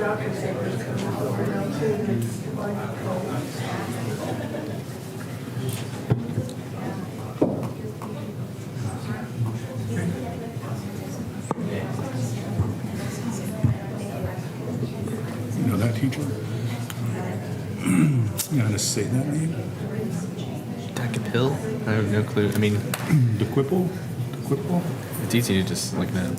doctor said it's coming over now too. It's like cold. You know that teacher? You know how to say that name? Pill? I have no clue. I mean, The Quipple? it's easy to just look that up.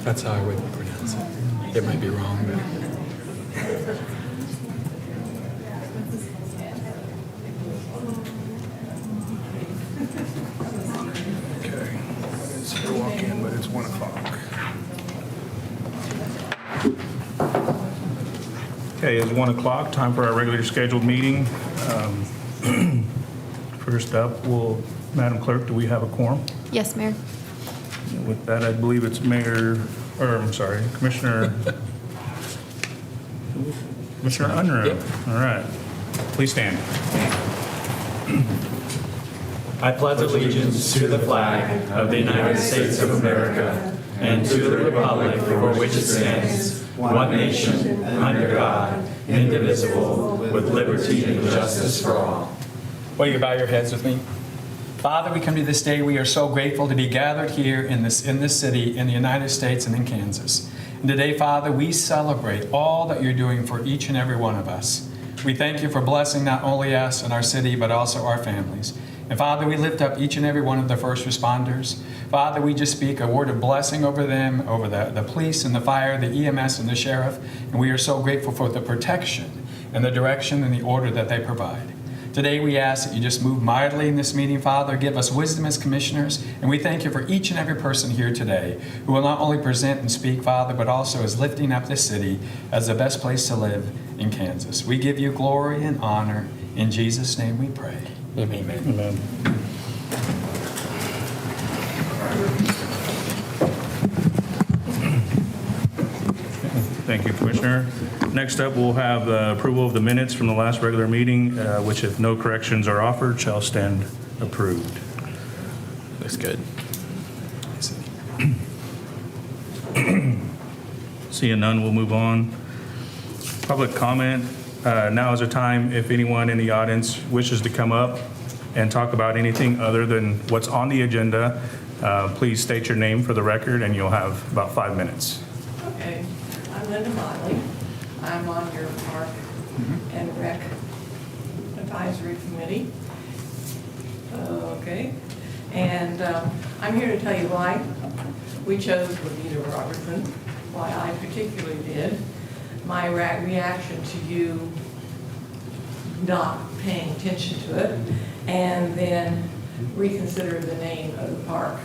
That's how I would pronounce it. It might be wrong, but Okay. It's here to walk in, but it's 1 o'clock. Okay, it's 1 o'clock, time for our regularly scheduled meeting. First up, Madam Clerk, do we have a quorum? Yes, Mayor. With that, I believe it's Commissioner Unruh. Yep. All right, please stand. I pledge allegiance to the flag of the United States of America and to the republic for which it stands, one nation, under God, indivisible, with liberty and justice for all. will you bow your heads with me? Father, we come to this day. We are so grateful to be gathered here in this city, in the United States and in Kansas. And today, Father, we celebrate all that you're doing for each and every one of us. We thank you for blessing not only us and our city, but also our families. And Father, we lift up each and every one of the first responders. Father, we just speak a word of blessing over them, over the police and the fire, the EMS and the sheriff. And we are so grateful for the protection and the direction and the order that they provide. Today we ask that you just move mightily in this meeting, Father. Give us wisdom as commissioners. And we thank you for each and every person here today who will not only present and speak, Father, but also is lifting up this city as the best place to live in Kansas. We give you glory and honor. In Jesus' name we pray. Amen. Amen. Thank you, Commissioner. Next up, we'll have the approval of the minutes from the last regular meeting, which if no corrections are offered, shall stand approved. Looks good. Seeing none, we'll move on. Public comment. Now is a time if anyone in the audience wishes to come up and talk about anything other than what's on the agenda. Please state your name for the record, and you'll have about 5 minutes. Okay, I'm Linda Miley. I'm on your Park and Rec Advisory Committee. Okay, and I'm here to tell you why we chose Lavita Robertson, why I particularly did. My reaction to you not paying attention to it, and then reconsider the name of the park.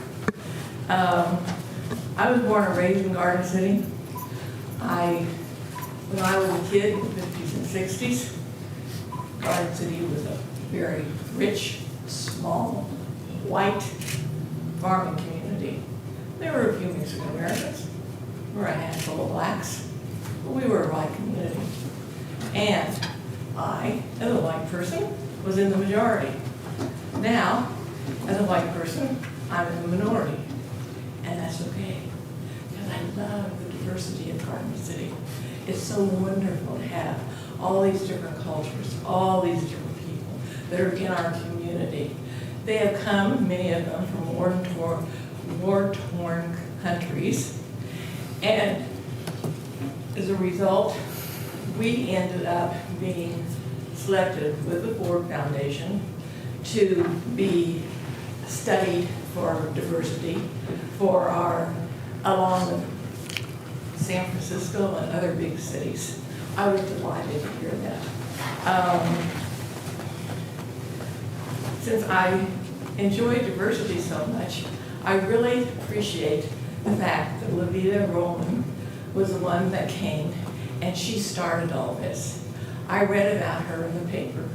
I was born and raised in Garden City. When I was a kid in the 50s and 60s, Garden City was a very rich, small, white farming community. There were a few Mexican Americans. There were a handful of blacks. But we were a white community. And I, as a white person, was in the majority. Now, as a white person, I'm in the minority. And that's okay. Because I love the diversity of Garden City. It's so wonderful to have all these different cultures, all these different people that are in our community. They have come, many of them, from war-torn countries. And as a result, we ended up being selected with the Ford Foundation to be studied for diversity for along with San Francisco and other big cities. I was delighted to hear that. Since I enjoy diversity so much, I really appreciate the fact that Lavita Roman was the one that came and she started all this. I read about her in the paper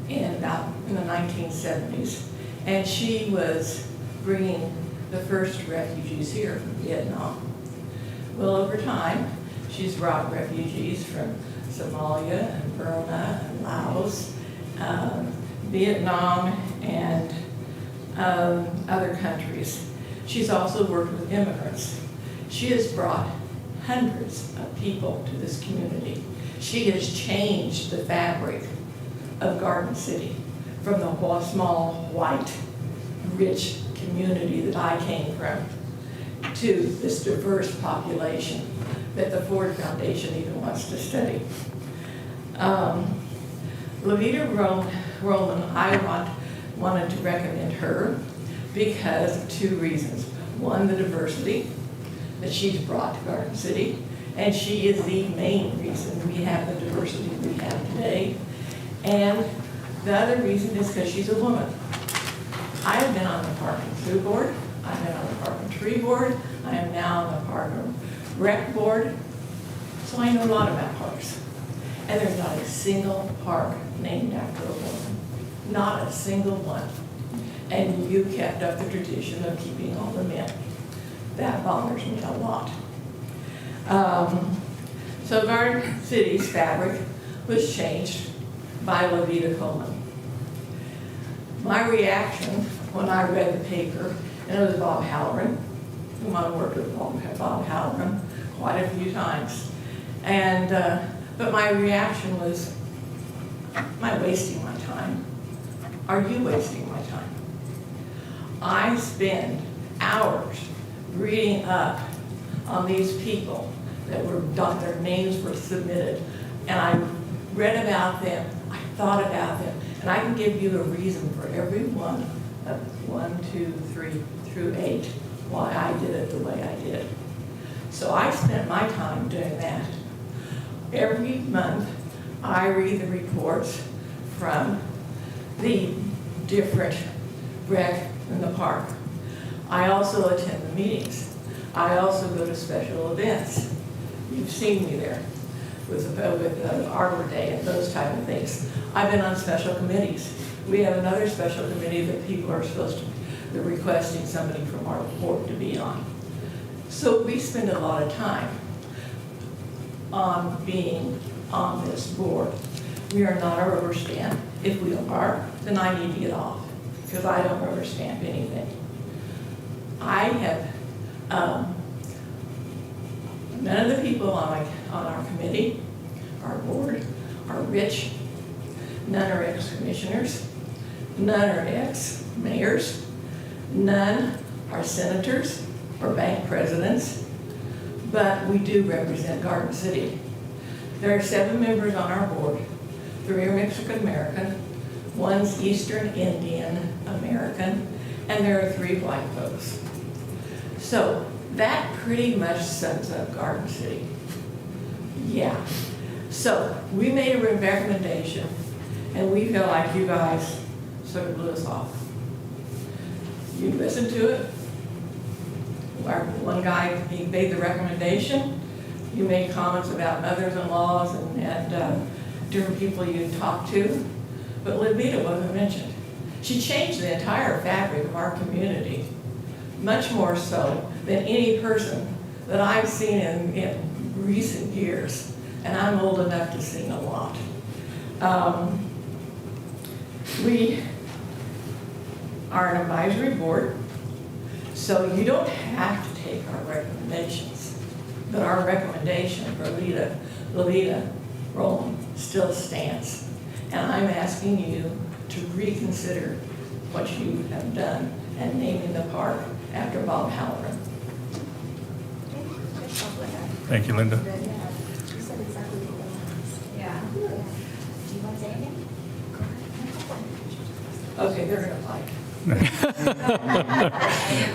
in the 1970s, and she was bringing the first refugees here from Vietnam. Well, over time, she's brought refugees from Somalia and Burma and Laos, Vietnam, and other countries. She's also worked with immigrants. She has brought hundreds of people to this community. She has changed the fabric of Garden City from the small, white, rich community that I came from to this diverse population that the Ford Foundation even wants to study. Levita Roman, I wanted to recommend her because of two reasons. One, the diversity that she's brought to Garden City, and she is the main reason we have the diversity we have today. And the other reason is because she's a woman. I have been on the Park and Zoo Board, I've been on the Park and Tree Board, I am now on the Park and Rec Board, so I know a lot about parks. And there's not a single park named after a woman, not a single one. And you kept up the tradition of keeping all the men. That bothers me a lot. So Garden City's fabric was changed by Levita Coleman. My reaction when I read the paper, and it was Bob Halloran, whom I worked with Bob Halloran quite a few times. And, but my reaction was, am I wasting my time? Are you wasting my time? I spend hours reading up on these people that their names were submitted, and I read about them, I thought about them, and I can give you a reason for every one of 1, 2, 3 through 8 why I did it the way I did. So I spent my time doing that. Every month, I read the reports from the different rec in the park. I also attend the meetings. I also go to special events. You've seen me there with Arbor Day and those type of things. I've been on special committees. We have another special committee that people are supposed to, they're requesting somebody from our board to be on. So we spend a lot of time on being on this board. We are not a rubber stamp. If we are, then I need to get off because I don't rubber stamp anything. I have, none of the people on our committee, our board, are rich. None are ex-commissioners. None are ex-mayors. None are senators or bank presidents. But we do represent Garden City. There are 7 members on our board. 3 are Mexican American, 1's Eastern Indian American, and there are 3 white folks. So that pretty much sums up Garden City. Yeah. So we made a recommendation, and we feel like you guys sort of blew us off. You listened to it. Our one guy, he made the recommendation. You made comments about mothers-in-laws and different people you talked to, but Levita wasn't mentioned. She changed the entire fabric of our community, much more so than any person that I've seen in recent years, and I'm old enough to see a lot. We are an advisory board, so you don't have to take our recommendations, but our recommendation for Levita Roland still stands. And I'm asking you to reconsider what you have done and naming the park after Bob Halloran. Thank you, Linda. You said exactly what you want. Yeah. Do you want to say anything? Okay, they're gonna fight.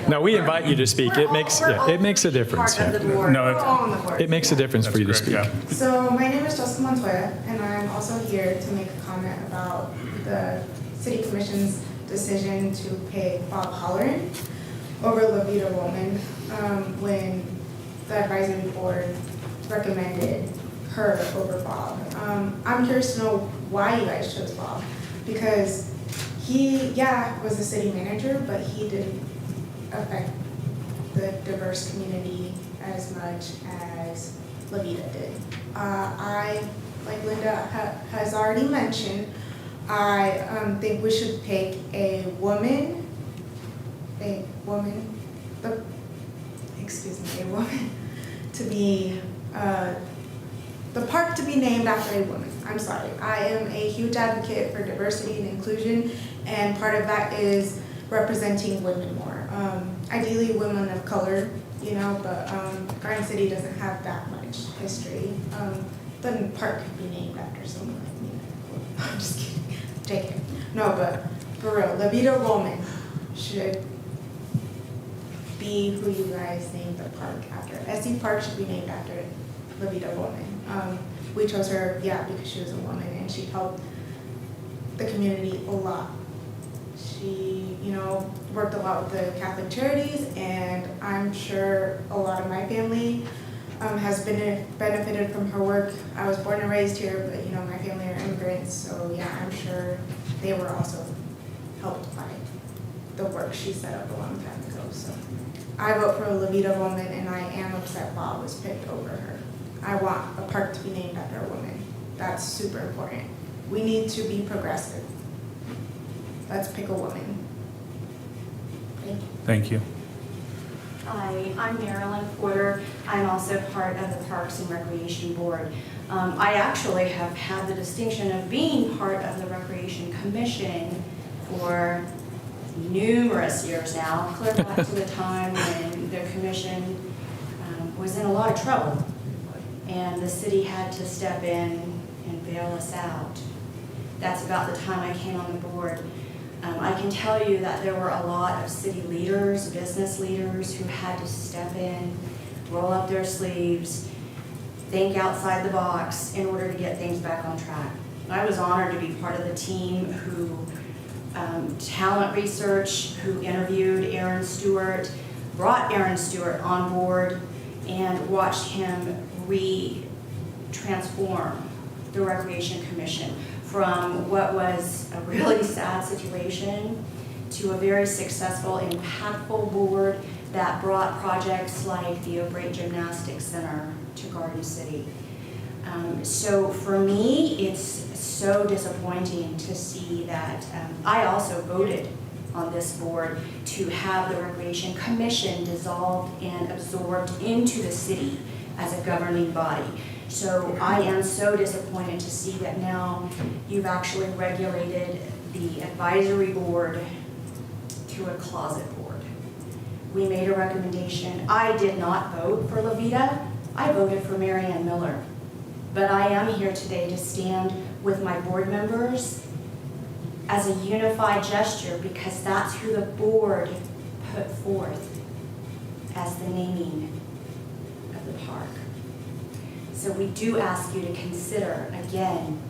No, we invite you to speak. It makes a difference. Part of the Yeah. board. No, We're all on the board. It makes a difference for you to That's speak. correct, yeah. So my name is Jessica Montoya, and I'm also here to make a comment about the City Commission's decision to pay Bob Halloran over Levita Roman when the advisory board recommended her over Bob. I'm curious to know why you guys chose Bob, because he, was the city manager, but he didn't affect the diverse community as much as Levita did. I, like Linda has already mentioned, I think we should pick a woman a woman to be, the park to be named after a woman. I'm sorry. I am a huge advocate for diversity and inclusion, and part of that is representing women more. Ideally, women of color, but Garden City doesn't have that much history. The park could be named after someone like me. I'm just kidding. Take it. No, but for real, La Vida Woman should be who you guys named the park after. SC Park should be named after La Vida Woman. We chose her, because she was a woman and she helped the community a lot. She, worked a lot with the Catholic charities, and I'm sure a lot of my family has benefited from her work. I was born and raised here, but my family are immigrants, so I'm sure they were also helped by the work she set up a long time ago. So I vote for La Vida Woman, and I am upset Bob was picked over her. I want a park to be named after a woman. That's super important. We need to be progressive. Let's pick a woman. Thank you. Thank you. Hi, I'm Marilyn Porter. I'm also part of the Parks and Recreation Board. I actually have had the distinction of being part of the Recreation Commission for numerous years now, clear back to the time when the commission was in a lot of trouble and the city had to step in and bail us out. That's about the time I came on the board. I can tell you that there were a lot of city leaders, business leaders who had to step in, roll up their sleeves, think outside the box in order to get things back on track. I was honored to be part of the team who talent research, who interviewed Aaron Stewart, brought Aaron Stewart on board, and watched him transform the Recreation Commission from what was a really sad situation to a very successful, impactful board that brought projects like the O'Brate Gymnastics Center to Garden City. So for me, it's so disappointing to see that I also voted on this board to have the Recreation Commission dissolved and absorbed into the city as a governing body. So I am so disappointed to see that now you've actually regulated the advisory board to a closet board. We made a recommendation. I did not vote for La Vida. I voted for Mary Ann Miller. But I am here today to stand with my board members as a unified gesture because that's who the board put forth as the naming of the park. So we do ask you to consider, again,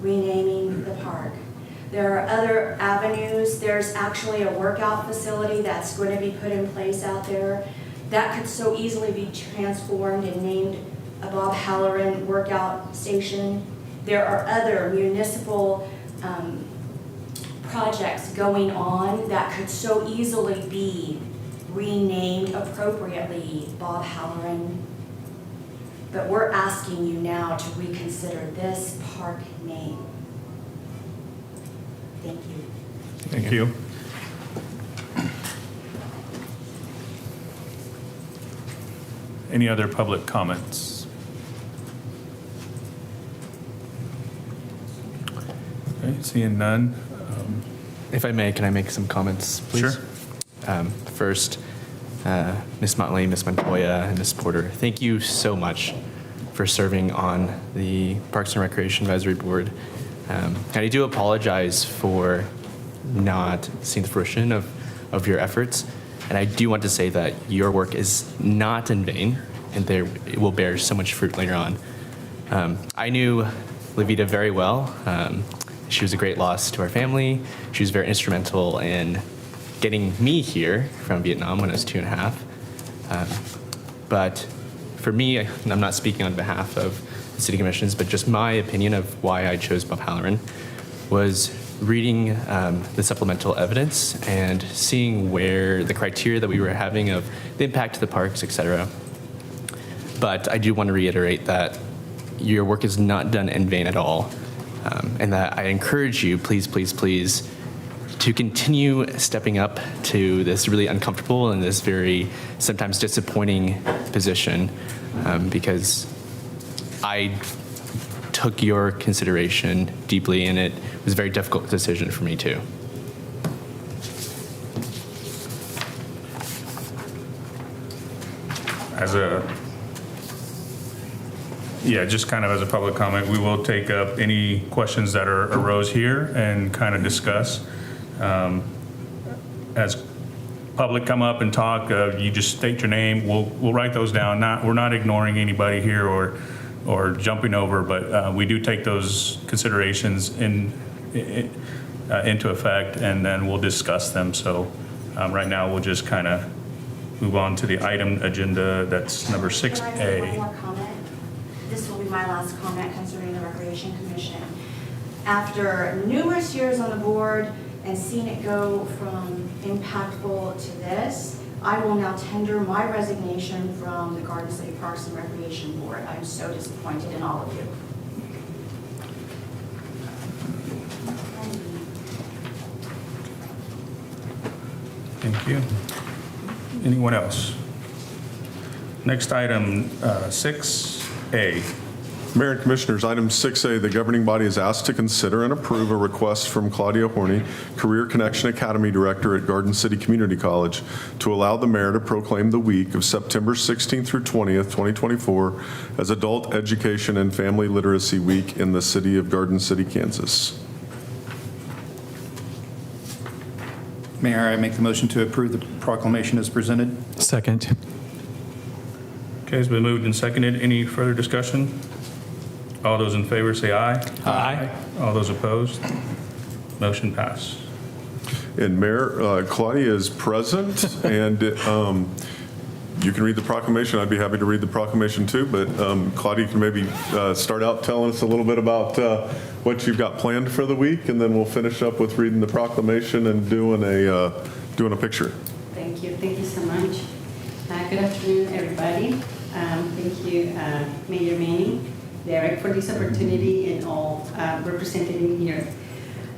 renaming the park. There are other avenues. There's actually a workout facility that's going to be put in place out there that could so easily be transformed and named a Bob Halloran workout station. There are other municipal projects going on that could so easily be renamed appropriately Bob Halloran. But we're asking you now to reconsider this park name. Thank you. Thank you. Any other public comments? Okay, seeing none. If I may, can I make some comments, please? Sure. First, Ms. Motley, Ms. Montoya, and Ms. Porter, thank you so much for serving on the Parks and Recreation Advisory Board. And I do apologize for not seeing the fruition of your efforts. And I do want to say that your work is not in vain, and it will bear so much fruit later on. I knew La Vida very well. She was a great loss to our family. She was very instrumental in getting me here from Vietnam when I was 2.5. But for me, I'm not speaking on behalf of the city commissions, but just my opinion of why I chose Bob Halloran was reading the supplemental evidence and seeing where the criteria that we were having of the impact to the parks, et cetera. But I do want to reiterate that your work is not done in vain at all, and that I encourage you, please, please, please, to continue stepping up to this really uncomfortable and this very sometimes disappointing position, because I took your consideration deeply, and it was a very difficult decision for me too. Just kind of as a public comment, we will take up any questions that arose here and kind of discuss. As public come up and talk, you just state your name. We'll write those down. We're not ignoring anybody here or jumping over, but we do take those considerations into effect, and then we'll discuss them. So right now, we'll just kind of move on to the item agenda. That's number 6A. Can I make one more comment? This will be my last comment concerning the Recreation Commission. After numerous years on the board and seeing it go from impactful to this, I will now tender my resignation from the Garden City Parks and Recreation Board. I'm so disappointed in all of you. Thank you. Anyone else? Next item, 6A. Mayor and Commissioners, item 6A, the governing body is asked to consider and approve a request from Claudia Horney, Career Connection Academy Director at Garden City Community College, to allow the mayor to proclaim the week of September 16th through 20th, 2024 as Adult Education and Family Literacy Week in the city of Garden City, Kansas. Mayor, I make the motion to approve the proclamation as presented. Second. Okay, it's been moved and seconded. Any further discussion? All those in favor say aye. Aye. All those opposed? Motion passed. And Mayor, Claudia is present, and you can read the proclamation. I'd be happy to read the proclamation too, but Claudia can maybe start out telling us a little bit about what you've got planned for the week, and then we'll finish up with reading the proclamation and doing a picture. Thank you so much. Good afternoon, everybody. Thank you, Mayor Manning, Derek, for this opportunity and all represented in here.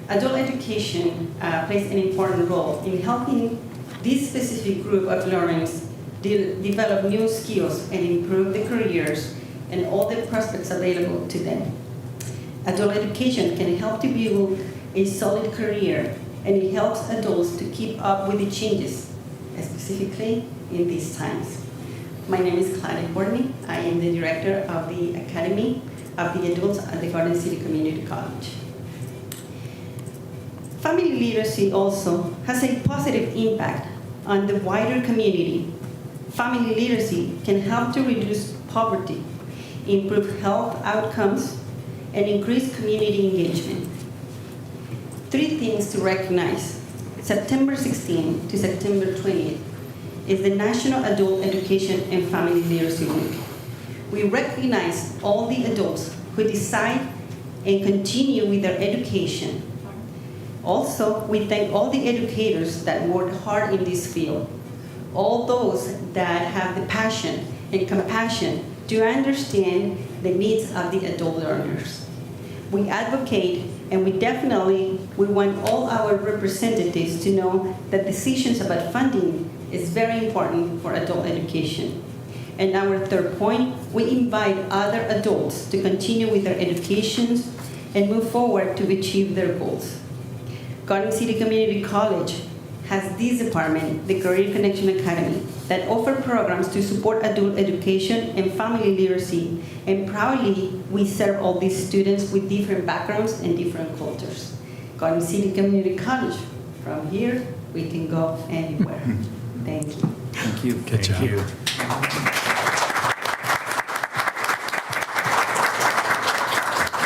Adult education plays an important role in helping this specific group of learners develop new skills and improve their careers and all the prospects available to them. Adult education can help to build a solid career, and it helps adults to keep up with the changes, specifically in these times. My name is Claudia Horney. I am the director of the Academy of the Adults at the Garden City Community College. Family literacy also has a positive impact on the wider community. Family literacy can help to reduce poverty, improve health outcomes, and increase community engagement. 3 things to recognize. September 16th to September 20th is the National Adult Education and Family Literacy Week. We recognize all the adults who decide and continue with their education. Also, we thank all the educators that work hard in this field, all those that have the passion and compassion to understand the needs of the adult learners. We advocate, and we want all our representatives to know that decisions about funding is very important for adult education. And our 3rd point, we invite other adults to continue with their educations and move forward to achieve their goals. Garden City Community College has this department, the Career Connection Academy, that offer programs to support adult education and family literacy, and proudly we serve all these students with different backgrounds and different cultures. Garden City Community College, from here we can go anywhere. Thank you. Thank you. Good job. Thank you.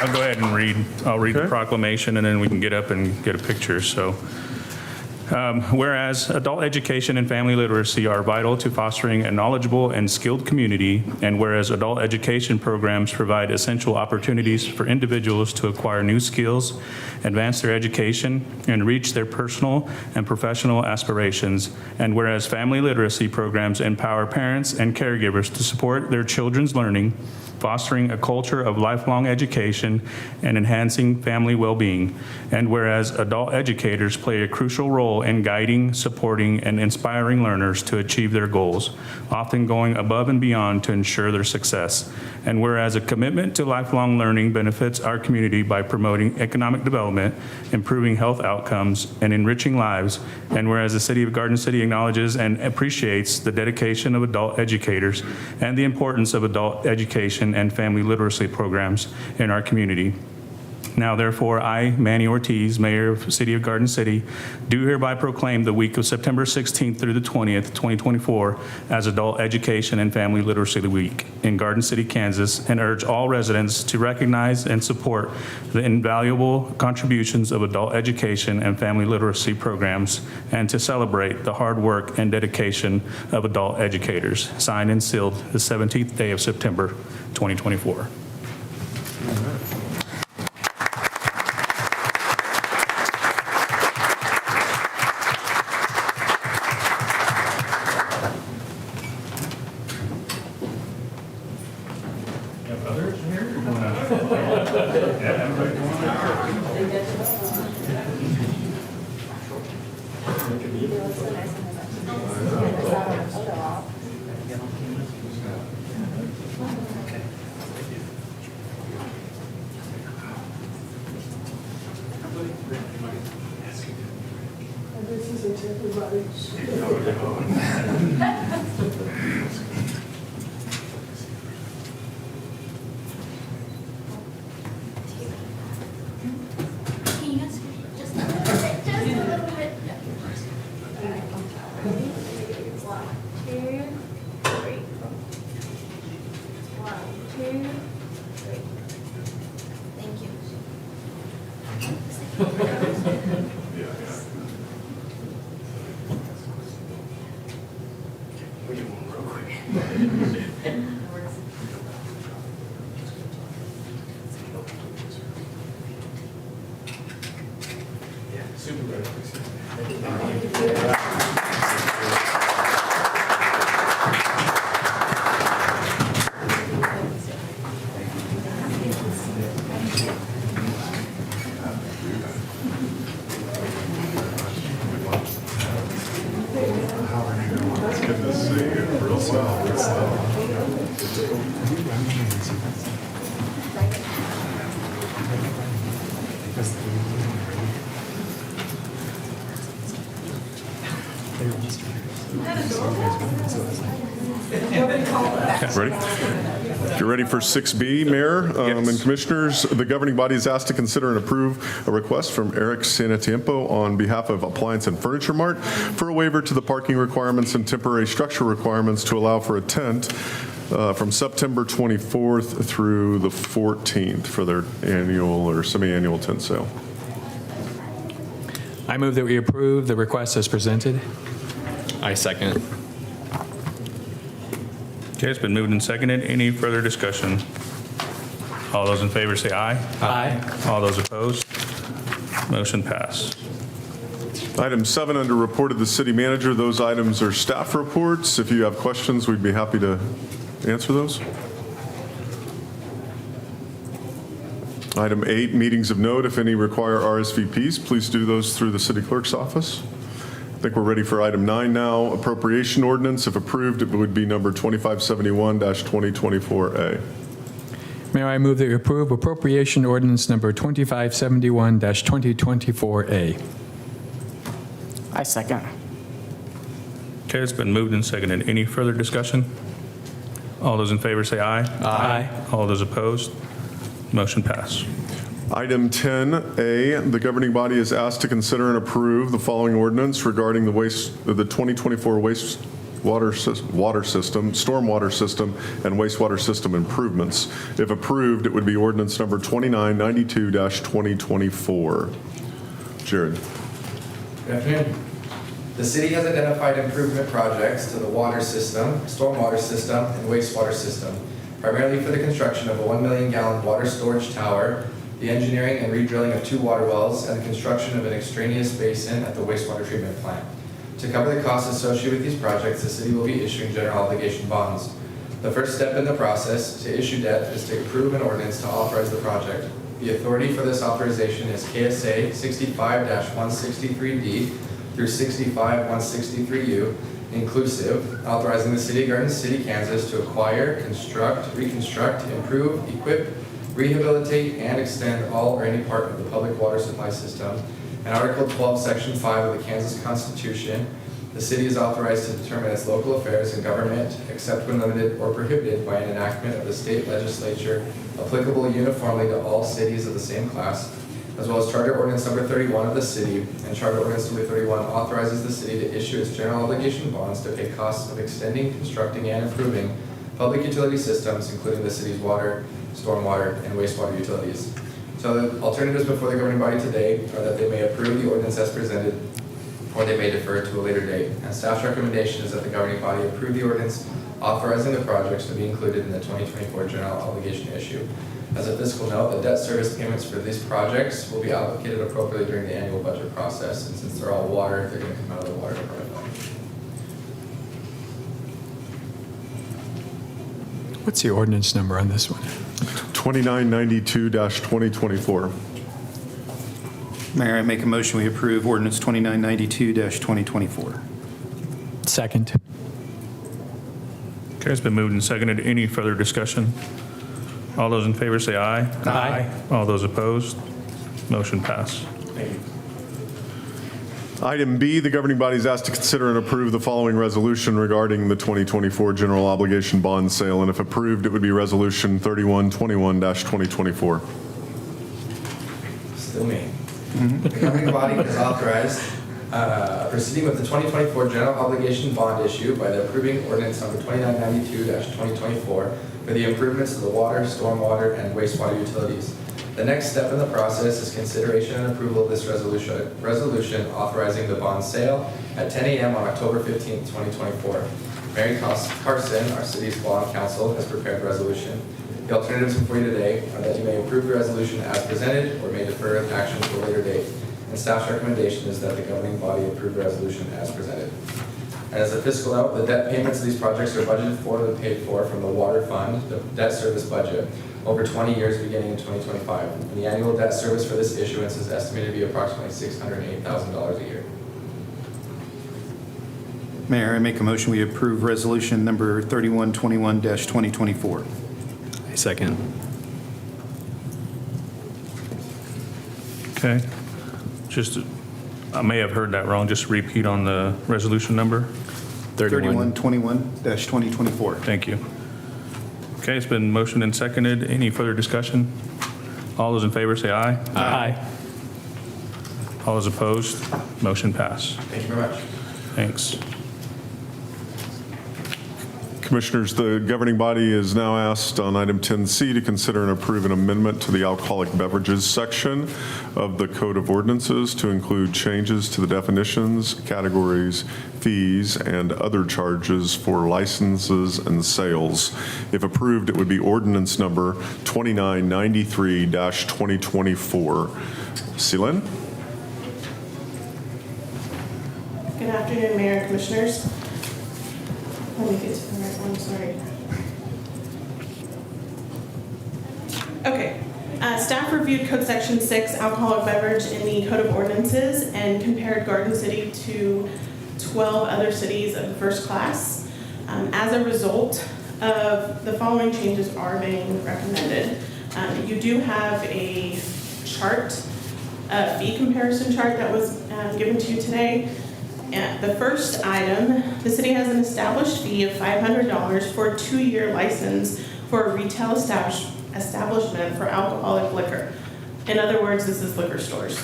I'll go ahead and read. I'll read the proclamation, and then we can get up and get a picture. So, whereas adult education and family literacy are vital to fostering a knowledgeable and skilled community, and whereas adult education programs provide essential opportunities for individuals to acquire new skills advance their education, and reach their personal and professional aspirations. And whereas family literacy programs empower parents and caregivers to support their children's learning, fostering a culture of lifelong education and enhancing family well-being. And whereas adult educators play a crucial role in guiding, supporting, and inspiring learners to achieve their goals, often going above and beyond to ensure their success. And whereas a commitment to lifelong learning benefits our community by promoting economic development, improving health outcomes, and enriching lives. And whereas the City of Garden City acknowledges and appreciates the dedication of adult educators and the importance of adult education and family literacy programs in our community. Now, therefore, I, Manny Ortiz, Mayor of the City of Garden City, do hereby proclaim the week of September 16th through the 20th, 2024, as Adult Education and Family Literacy Week in Garden City, Kansas, and urge all residents to recognize and support the invaluable contributions of adult education and family literacy programs, and to celebrate the hard work and dedication of adult educators. Signed and sealed the 17th day of September, 2024. Ready? If you're ready for 6B, Mayor and Commissioners, the governing body is asked to consider and approve a request from Eric Sanatiempo on behalf of Appliance and Furniture Mart for a waiver to the parking requirements and temporary structure requirements to allow for a tent from September 24th through the 14th for their annual or semi-annual tent sale. I move that we approve the request as presented. I second. Okay, it's been moved and seconded. Any further discussion? All those in favor say aye. Aye. All those opposed? Motion passed. Item 7 under report of the city manager. Those items are staff reports. If you have questions, we'd be happy to answer those. Item 8, meetings of note. If any require RSVPs, please do those through the city clerk's office. I think we're ready for item 9 now. Appropriation ordinance. If approved, it would be number 2571-2024A. Mayor, I move that we approve appropriation ordinance number 2571-2024A. I second. Okay, it's been moved and seconded. Any further discussion? All those in favor say aye. Aye. All those opposed? Motion passed. Item 10A, the governing body is asked to consider and approve the following ordinance regarding the 2024 water system, stormwater system, and wastewater system improvements. If approved, it would be ordinance number 2992-2024. Jared. Good afternoon. The city has identified improvement projects to the water system, stormwater system, and wastewater system, primarily for the construction of a 1 million gallon water storage tower, the the engineering and redrilling of 2 water wells, and the construction of an extraneous basin at the wastewater treatment plant. To cover the costs associated with these projects, the city will be issuing general obligation bonds. The first step in the process to issue debt is to approve an ordinance to authorize the project. The authority for this authorization is KSA 65-163D through 65-163U, inclusive, authorizing the City of Garden City, Kansas to acquire, construct, reconstruct, improve, equip, rehabilitate, and extend all or any part of the public water supply system. And Article 12, Section 5 of the Kansas Constitution, the city is authorized to determine its local affairs and government, except when limited or prohibited by an enactment of the state legislature applicable uniformly to all cities of the same class, as well as Charter Ordinance Number 31 of the city, and Charter Ordinance Number 31 authorizes the city to issue its general obligation bonds to pay costs of extending, constructing, and improving public utility systems, including the city's water, stormwater, and wastewater utilities. So the alternatives before the governing body today are that they may approve the ordinance as presented, or they may defer it to a later date. And staff's recommendation is that the governing body approve the ordinance authorizing the projects to be included in the 2024 general obligation issue. As a fiscal note, the debt service payments for these projects will be allocated appropriately during the annual budget process, and since they're all water, they're going to come out of the water department fund. What's the ordinance number on this one? 2992-2024. Mayor, I make a motion we approve ordinance 2992-2024. Second. Okay, it's been moved and seconded. Any further discussion? All those in favor say aye. Aye. All those opposed? Motion passed. Thank you. Item B, the governing body is asked to consider and approve the following resolution regarding the 2024 general obligation bond sale, and if approved, it would be Resolution 3121-2024. Still me. The governing body is authorized proceeding with the 2024 general obligation bond issue by the approving ordinance number 2992-2024 for the improvements to the water, stormwater, and wastewater utilities. The next step in the process is consideration and approval of this resolution authorizing the bond sale at 10 a.m. on October 15, 2024. Mary Carson, our city's bond counsel, has prepared the resolution. The alternatives before you today are that you may approve the resolution as presented or may defer action to a later date. And staff's recommendation is that the governing body approve the resolution as presented. And as a fiscal note, the debt payments of these projects are budgeted for and paid for from the water fund, the debt service budget, over 20 years beginning in 2025. And the annual debt service for this issuance is estimated to be approximately $608,000 a year. Mayor, I make a motion we approve resolution number 3121-2024. I second. Okay. I may have heard that wrong. Just repeat on the resolution number. 3121-2024. Thank you. Okay, it's been motioned and seconded. Any further discussion? All those in favor say aye. Aye. All those opposed? Motion passed. Thank you very much. Thanks. Commissioners, the governing body is now asked on item 10C to consider and approve an amendment to the alcoholic beverages section of the Code of Ordinances to include changes to the definitions, categories, fees, and other charges for licenses and sales. If approved, it would be ordinance number 2993-2024. Seelin? Good afternoon, Mayor and Commissioners. Let me get to the right one, sorry. Okay, staff reviewed Code Section 6, alcoholic beverage, in the Code of Ordinances and compared Garden City to 12 other cities of the first class. As a result of the following changes are being recommended. You do have a chart, a fee comparison chart that was given to you today. The first item, the city has an established fee of $500 for a 2-year license for a retail establishment for alcoholic liquor. In other words, this is liquor stores.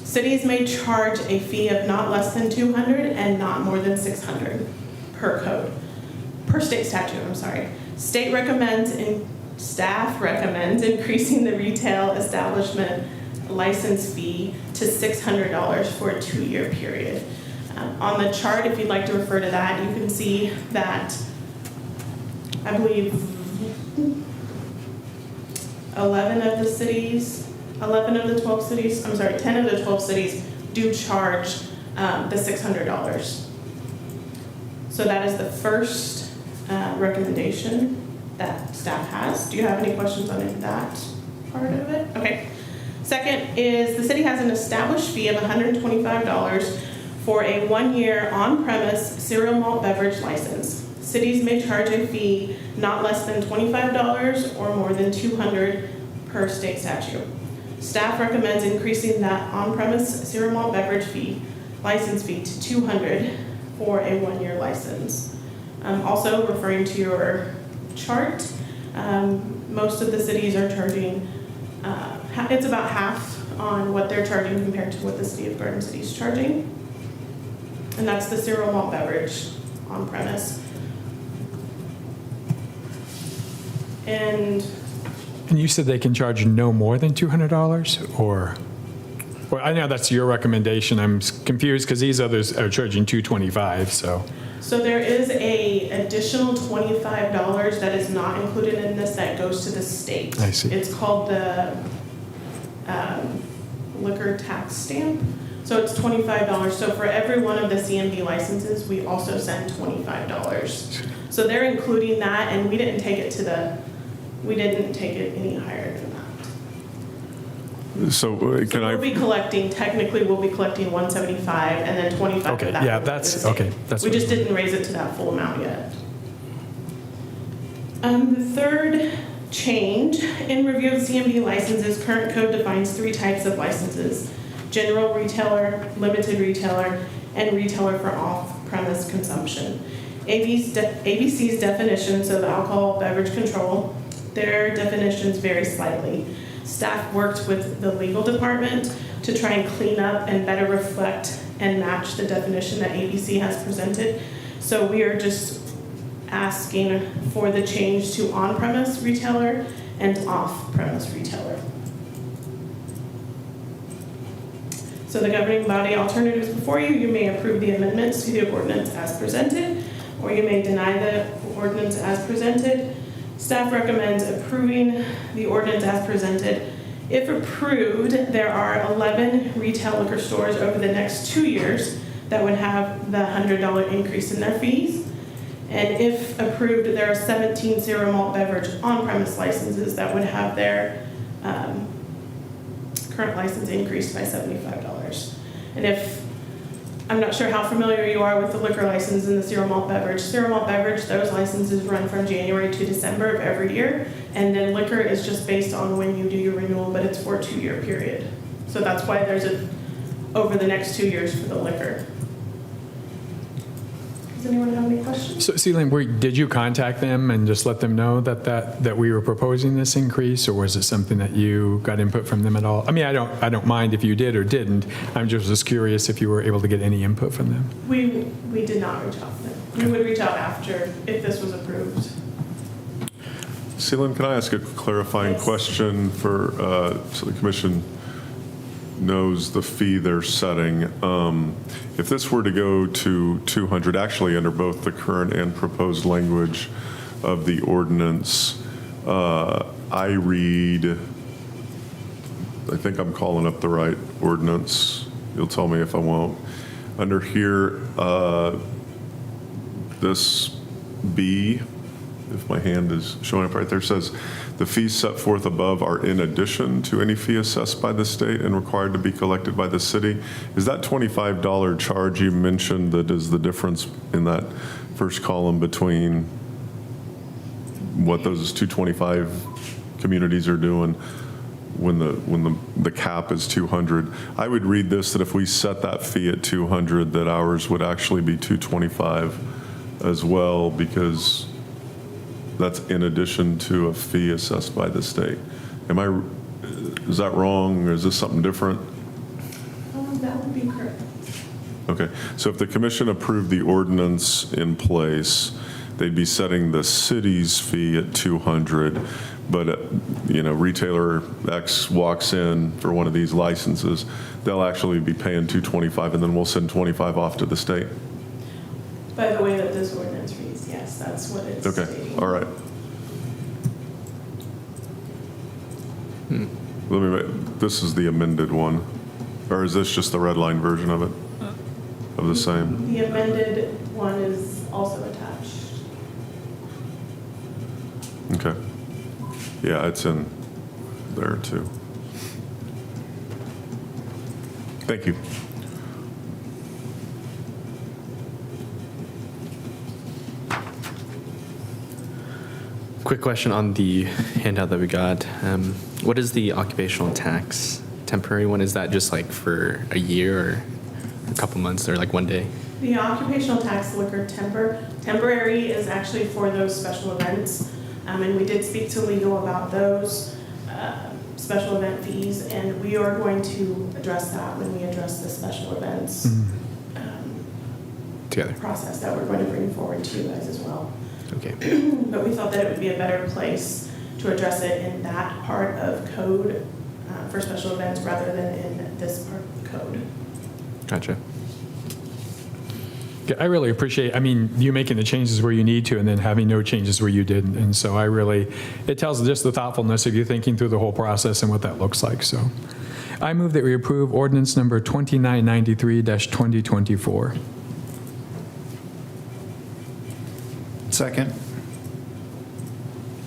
Cities may charge a fee of not less than $200 and not more than $600 per state statute, I'm sorry. Staff recommends increasing the retail establishment license fee to $600 for a 2-year period. On the chart, if you'd like to refer to that, you can see that I believe 11 of the cities 10 of the 12 cities do charge the $600. So that is the first recommendation that staff has. Do you have any questions on that part of it? Okay. Second is the city has an established fee of $125 for a 1-year on-premise cereal malt beverage license. Cities may charge a fee not less than $25 or more than $200 per state statute. Staff recommends increasing that on-premise cereal malt beverage fee, license fee, to $200 for a 1-year license. Also, referring to your chart, most of the cities are charging, it's about half on what they're charging compared to what the city of Garden City is charging. And that's the cereal malt beverage on premise. And you said they can charge no more than $200, or I know that's your recommendation. I'm confused because these others are charging $225. So there is a additional $25 that is not included in this that goes to the state. I see. It's called the liquor tax stamp. So it's $25. So for every one of the CMB licenses, we also send $25. So they're including that, and we didn't take it any higher than that. So We'll be collecting $175 and then $25 Okay, of that. yeah, that's okay. We just didn't raise it to that full amount yet. The third change in review of CMB licenses, current code defines 3 types of licenses: general retailer, limited retailer, and retailer for off-premise consumption. ABC's definition, so the Alcohol Beverage Control, their definitions vary slightly. Staff worked with the legal department to try and clean up and better reflect and match the definition that ABC has presented. So we are just asking for the change to on-premise retailer and off-premise retailer. So the governing body alternatives before you, you may approve the amendments to the ordinance as presented, or you may deny the ordinance as presented. Staff recommends approving the ordinance as presented. If approved, there are 11 retail liquor stores over the next 2 years that would have the $100 increase in their fees. And if approved, there are 17 cereal malt beverage on-premise licenses that would have their current license increased by $75. And I'm not sure how familiar you are with the liquor license and the cereal malt beverage. Cereal malt beverage, those licenses run from January to December of every year. And then liquor is just based on when you do your renewal, but it's for a 2-year period. So that's why there's over the next 2 years for the liquor. Does anyone have any questions? So, Celine, did you contact them and just let them know that we were proposing this increase, or was it something that you got input from them at all? I mean, I don't mind if you did or didn't. I'm just curious if you were able to get any input from them. We did not reach out to them. We would reach out after if this was approved. Celine, can I ask a clarifying question so the commission knows the fee they're setting? If this were to go to 200, actually under both the current and proposed language of the ordinance, I think I'm calling up the right ordinance. You'll tell me if I won't. Under here, this B, if my hand is showing up right there, says the fees set forth above are in addition to any fee assessed by the state and required to be collected by the city. Is that $25 charge you mentioned that is the difference in that first column between what those 225 communities are doing when the cap is 200? I would read this that if we set that fee at 200, that ours would actually be 225 as well, because that's in addition to a fee assessed by the state. Is that wrong, or is this something different? That would be correct. Okay, so if the commission approved the ordinance in place, they'd be setting the city's fee at 200, but retailer X walks in for one of these licenses, they'll actually be paying 225, and then we'll send 25 off to the state. By the way that this ordinance reads, yes, that's what it's stating. All right. Let me this is the amended one? Or is this just the red line version of it? Of the same? The amended one is also attached. Okay. Yeah, it's in there too. Thank you. Quick question on the handout that we got. What is the occupational tax temporary one? Is that just like for a year or a couple months or like one day? The occupational tax liquor temporary is actually for those special events. And we did speak to legal about those special event fees, and we are going to address that when we address the special events Together. process that we're going to bring forward to you guys as well. Okay. But we thought that it would be a better place to address it in that part of code for special events rather than in this part of the code. Gotcha. Yeah, I really appreciate, you making the changes where you need to and then having no changes where you didn't. And so it tells just the thoughtfulness of you thinking through the whole process and what that looks like. So I move that we approve ordinance number 2993-2024. Second.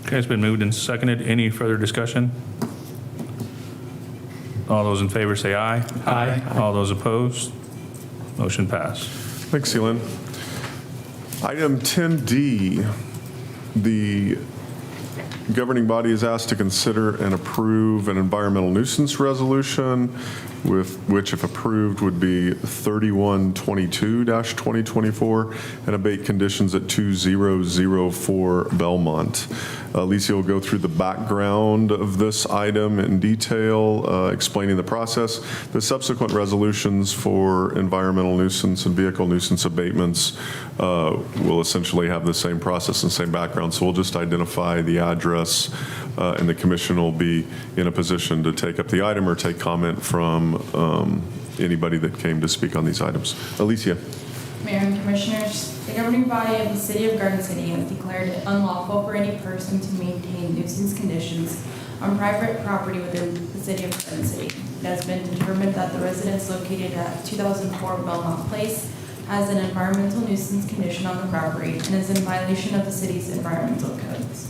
Okay, it's been moved and seconded. Any further discussion? All those in favor say aye. Aye. All those opposed? Motion passed. Thanks, Seelan. Item 10D, the governing body is asked to consider and approve an environmental nuisance resolution, with which, if approved, would be 3122-2024 and abate conditions at 2004 Belmont. Alicia will go through the background of this item in detail, explaining the process. The subsequent resolutions for environmental nuisance and vehicle nuisance abatements will essentially have the same process and same background. So we'll just identify the address, and the commission will be in a position to take up the item or take comment from anybody that came to speak on these items. Alicia. Mayor and Commissioners, the governing body of the City of Garden City has declared it unlawful for any person to maintain nuisance conditions on private property within the City of Garden City. It has been determined that the residence located at 2004 Belmont Place has an environmental nuisance condition on the property and is in violation of the city's environmental codes.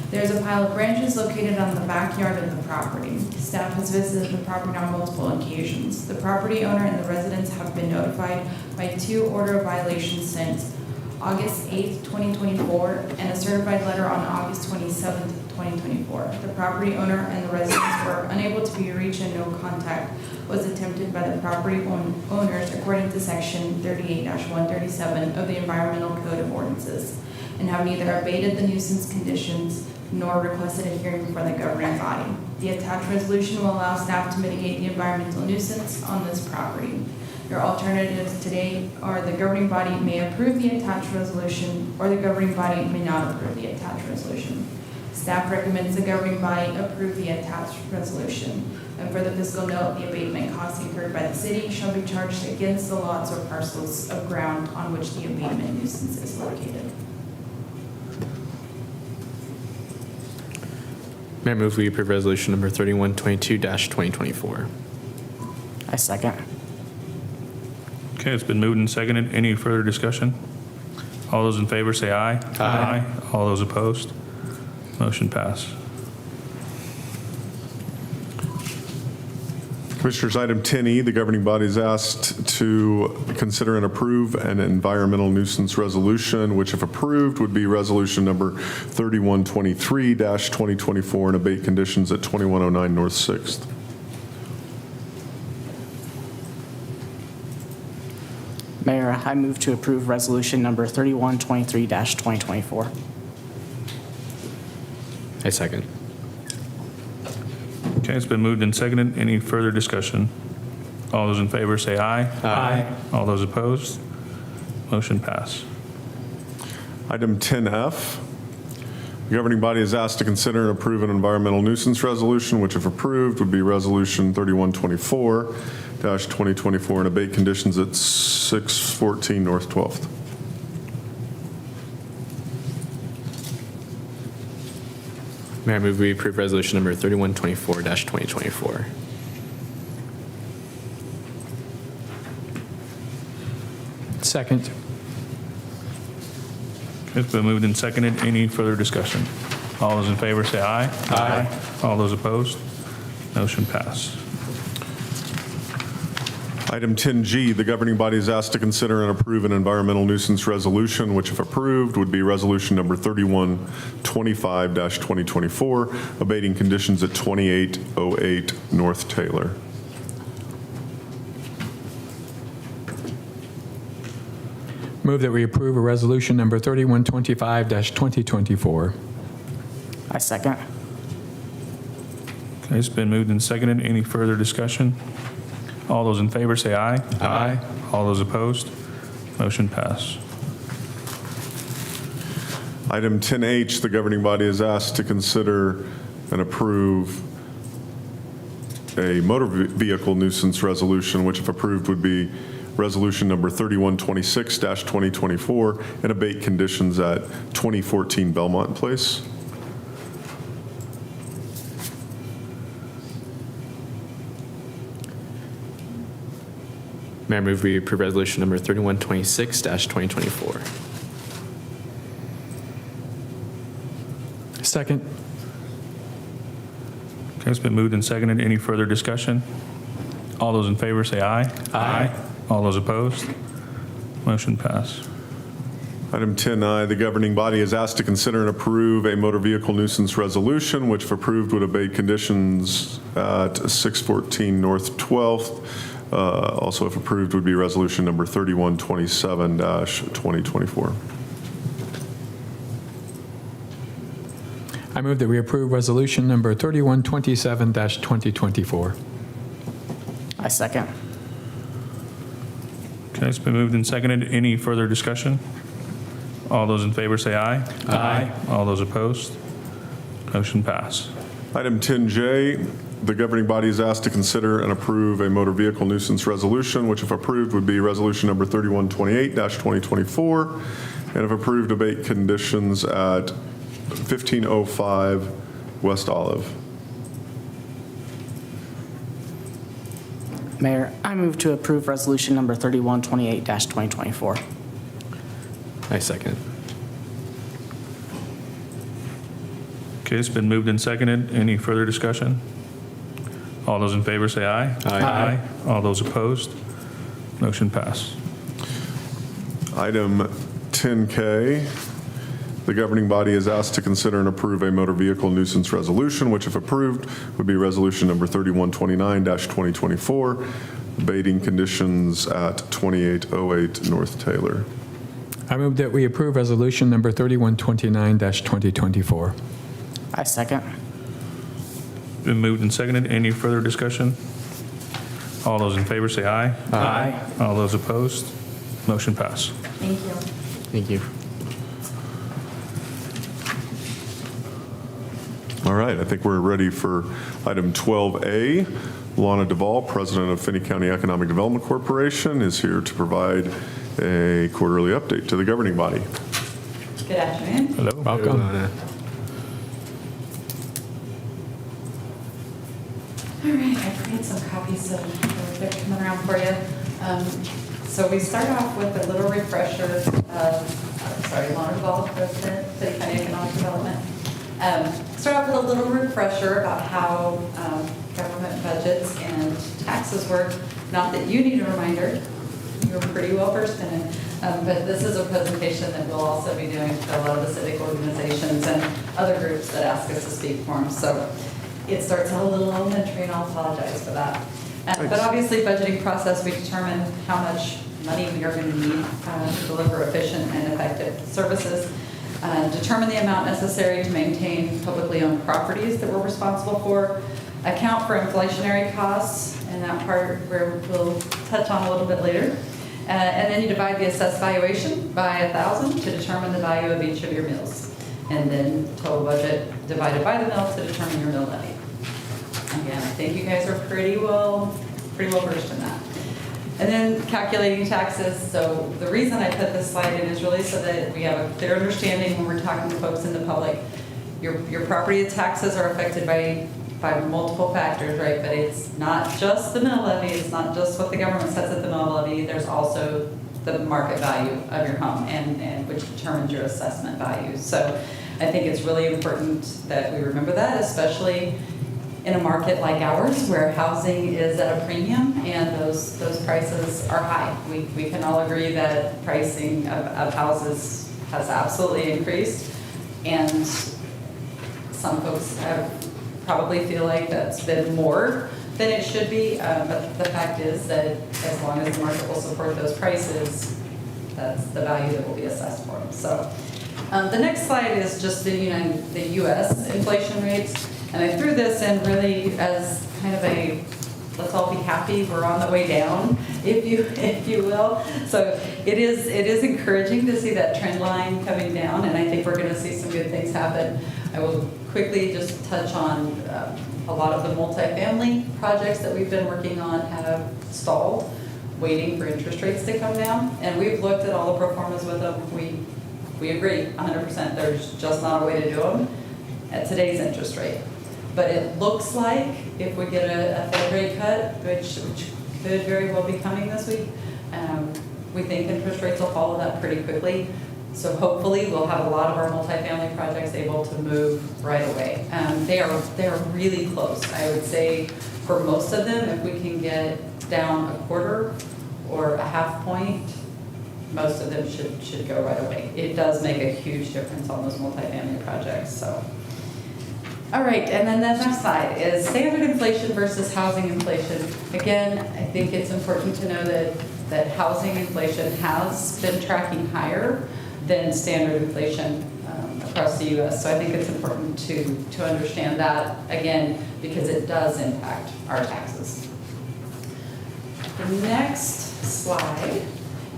There is a pile of branches located on the backyard of the property. Staff has visited the property on multiple occasions. The property owner and the residents have been notified by 2 order of violations since August 8th, 2024, and a certified letter on August 27th, 2024. The property owner and the residents were unable to be reached and no contact was attempted by the property owners according to section 38-137 of the Environmental Code of Ordinances, and have neither abated the nuisance conditions nor requested a hearing before the governing body. The attached resolution will allow staff to mitigate the environmental nuisance on this property. Your alternatives today are the governing body may approve the attached resolution, or the governing body may not approve the attached resolution. Staff recommends the governing body approve the attached resolution. And for the fiscal note, the abatement costs incurred by the city shall be charged against the lots or parcels of ground on which the abatement nuisance is located. Mayor, move we approve resolution number 3122-2024. I second. Okay, it's been moved and seconded. Any further discussion? All those in favor say aye. Aye. All those opposed? Motion passed. Commissioners, item 10E, the governing body is asked to consider and approve an environmental nuisance resolution, which, if approved, would be resolution number 3123-2024 and abate conditions at 2109 North 6th. Mayor, I move to approve resolution number 3123-2024. I second. Okay, it's been moved and seconded. Any further discussion? All those in favor say aye. Aye. All those opposed? Motion passed. Item 10F, the governing body is asked to consider and approve an environmental nuisance resolution, which, if approved, would be resolution 3124-2024 and abate conditions at 614 North 12th. Mayor, move we approve resolution number 3124-2024. Second. It's been moved and seconded. Any further discussion? All those in favor say aye. Aye. All those opposed? Motion passed. Item 10G, the governing body is asked to consider and approve an environmental nuisance resolution, which if approved would be resolution number 3125-2024, abating conditions at 2808 North Taylor. Move that we approve a resolution number 3125-2024. I second. Okay, it's been moved and seconded. Any further discussion? All those in favor say aye. Aye. All those opposed? Motion passed. Item 10H, the governing body is asked to consider and approve a motor vehicle nuisance resolution, which if approved would be resolution number 3126-2024, and abate conditions at 2014 Belmont Place. Mayor, move we approve resolution number 3126-2024. Second. Okay, it's been moved and seconded. Any further discussion? All those in favor say aye. Aye. All those opposed? Motion passed. Item 10I, the governing body is asked to consider and approve a motor vehicle nuisance resolution, which if approved would abate conditions at 614 North 12th. Also, if approved, would be resolution number 3127-2024. I move that we approve resolution number 3127-2024. I second. Okay, it's been moved and seconded. Any further discussion? All those in favor say aye. Aye. All those opposed? Motion passed. Item 10J, the governing body is asked to consider and approve a motor vehicle nuisance resolution, which if approved would be resolution number 3128-2024, and if approved, abate conditions at 1505 West Olive. Mayor, I move to approve resolution number 3128-2024. I second. Okay, it's been moved and seconded. Any further discussion? All those in favor say aye. Aye. All those opposed? Motion passed. Item 10K, the governing body is asked to consider and approve a motor vehicle nuisance resolution, which if approved would be resolution number 3129-2024, abating conditions at 2808 North Taylor. I move that we approve resolution number 3129-2024. I second. Been moved and seconded. Any further discussion? All those in favor say aye. Aye. All those opposed? Motion passed. Thank you. Thank you. All right, I think we're ready for item 12A. Lana Duvall, President of Finney County Economic Development Corporation, is here to provide a quarterly update to the governing body. Good afternoon. Hello. Welcome. All right, I created some copies so they're coming around for you. So we start off with a little refresher of, Lana Duvall, President, Finney County Economic Development. Start off with a little refresher about how government budgets and taxes work. Not that you need a reminder, you're pretty well versed in it, but this is a presentation that we'll also be doing to a lot of the civic organizations and other groups that ask us to speak for them. So it starts out a little elementary, and I'll apologize for that. But obviously, budgeting process, we determine how much money we are going to need to deliver efficient and effective services. Determine the amount necessary to maintain publicly owned properties that we're responsible for, account for inflationary costs, and that part where we'll touch on a little bit later. And then you divide the assessed valuation by 1,000 to determine the value of each of your mills. And then total budget divided by the mill to determine your mill levy. Again, I think you guys are pretty well versed in that. And then calculating taxes. So the reason I put this slide in is really so that we have a clear understanding when we're talking to folks in the public. Your property taxes are affected by multiple factors, right? But it's not just the mill levy. It's not just what the government sets at the mill levy. There's also the market value of your home and which determines your assessment value. So I think it's really important that we remember that, especially in a market like ours where housing is at a premium and those prices are high. We can all agree that pricing of houses has absolutely increased, and some folks probably feel like that's been more than it should be, but the fact is that as long as the market will support those prices, that's the value that will be assessed for them. So the next slide is just the U.S. inflation rates, and I threw this in really as kind of a let's all be happy we're on the way down, if you will. So it is encouraging to see that trend line coming down, and I think we're going to see some good things happen. I will quickly just touch on a lot of the multifamily projects that we've been working on have stalled, waiting for interest rates to come down, and we've looked at all the pro formas with them. We agree 100%. There's just not a way to do them at today's interest rate. But it looks like if we get a Fed rate cut, which could very well be coming this week, we think interest rates will follow that pretty quickly. So hopefully we'll have a lot of our multifamily projects able to move right away. They are really close. I would say for most of them, if we can get down a quarter or a half point, most of them should go right away. It does make a huge difference on those multifamily projects. So. All right, and then the next slide is standard inflation versus housing inflation. Again, I think it's important to know that housing inflation has been tracking higher than standard inflation across the U.S. So I think it's important to understand that, again, because it does impact our taxes. The next slide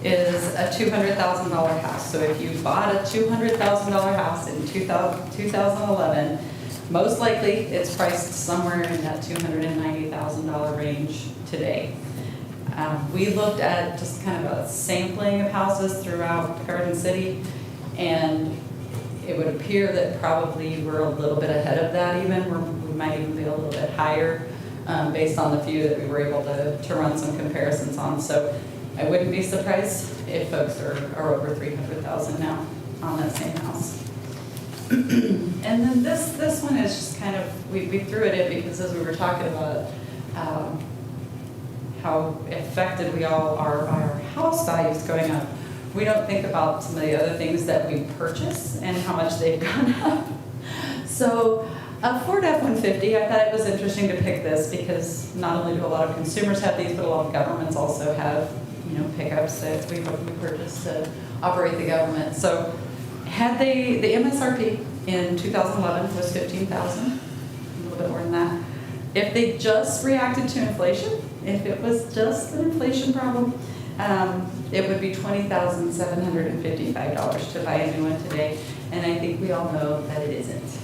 is a $200,000 house. So if you bought a $200,000 house in 2011, most likely it's priced somewhere in that $290,000 range today. We looked at just kind of a sampling of houses throughout Garden City, and it would appear that probably we're a little bit ahead of that even. We might even be a little bit higher based on the few that we were able to run some comparisons on. So I wouldn't be surprised if folks are over $300,000 now on that same house. And then this one is just kind of, we threw it in because as we were talking about how affected we all are by our house values going up, we don't think about some of the other things that we purchase and how much they've gone up. So a Ford F-150, I thought it was interesting to pick this because not only do a lot of consumers have these, but a lot of governments also have, pickups that we purchase to operate the government. So had the MSRP in 2011 was $15,000, a little bit more than that. If they just reacted to inflation, if it was just an inflation problem, it would be $20,755 to buy a new one today, and I think we all know that it isn't.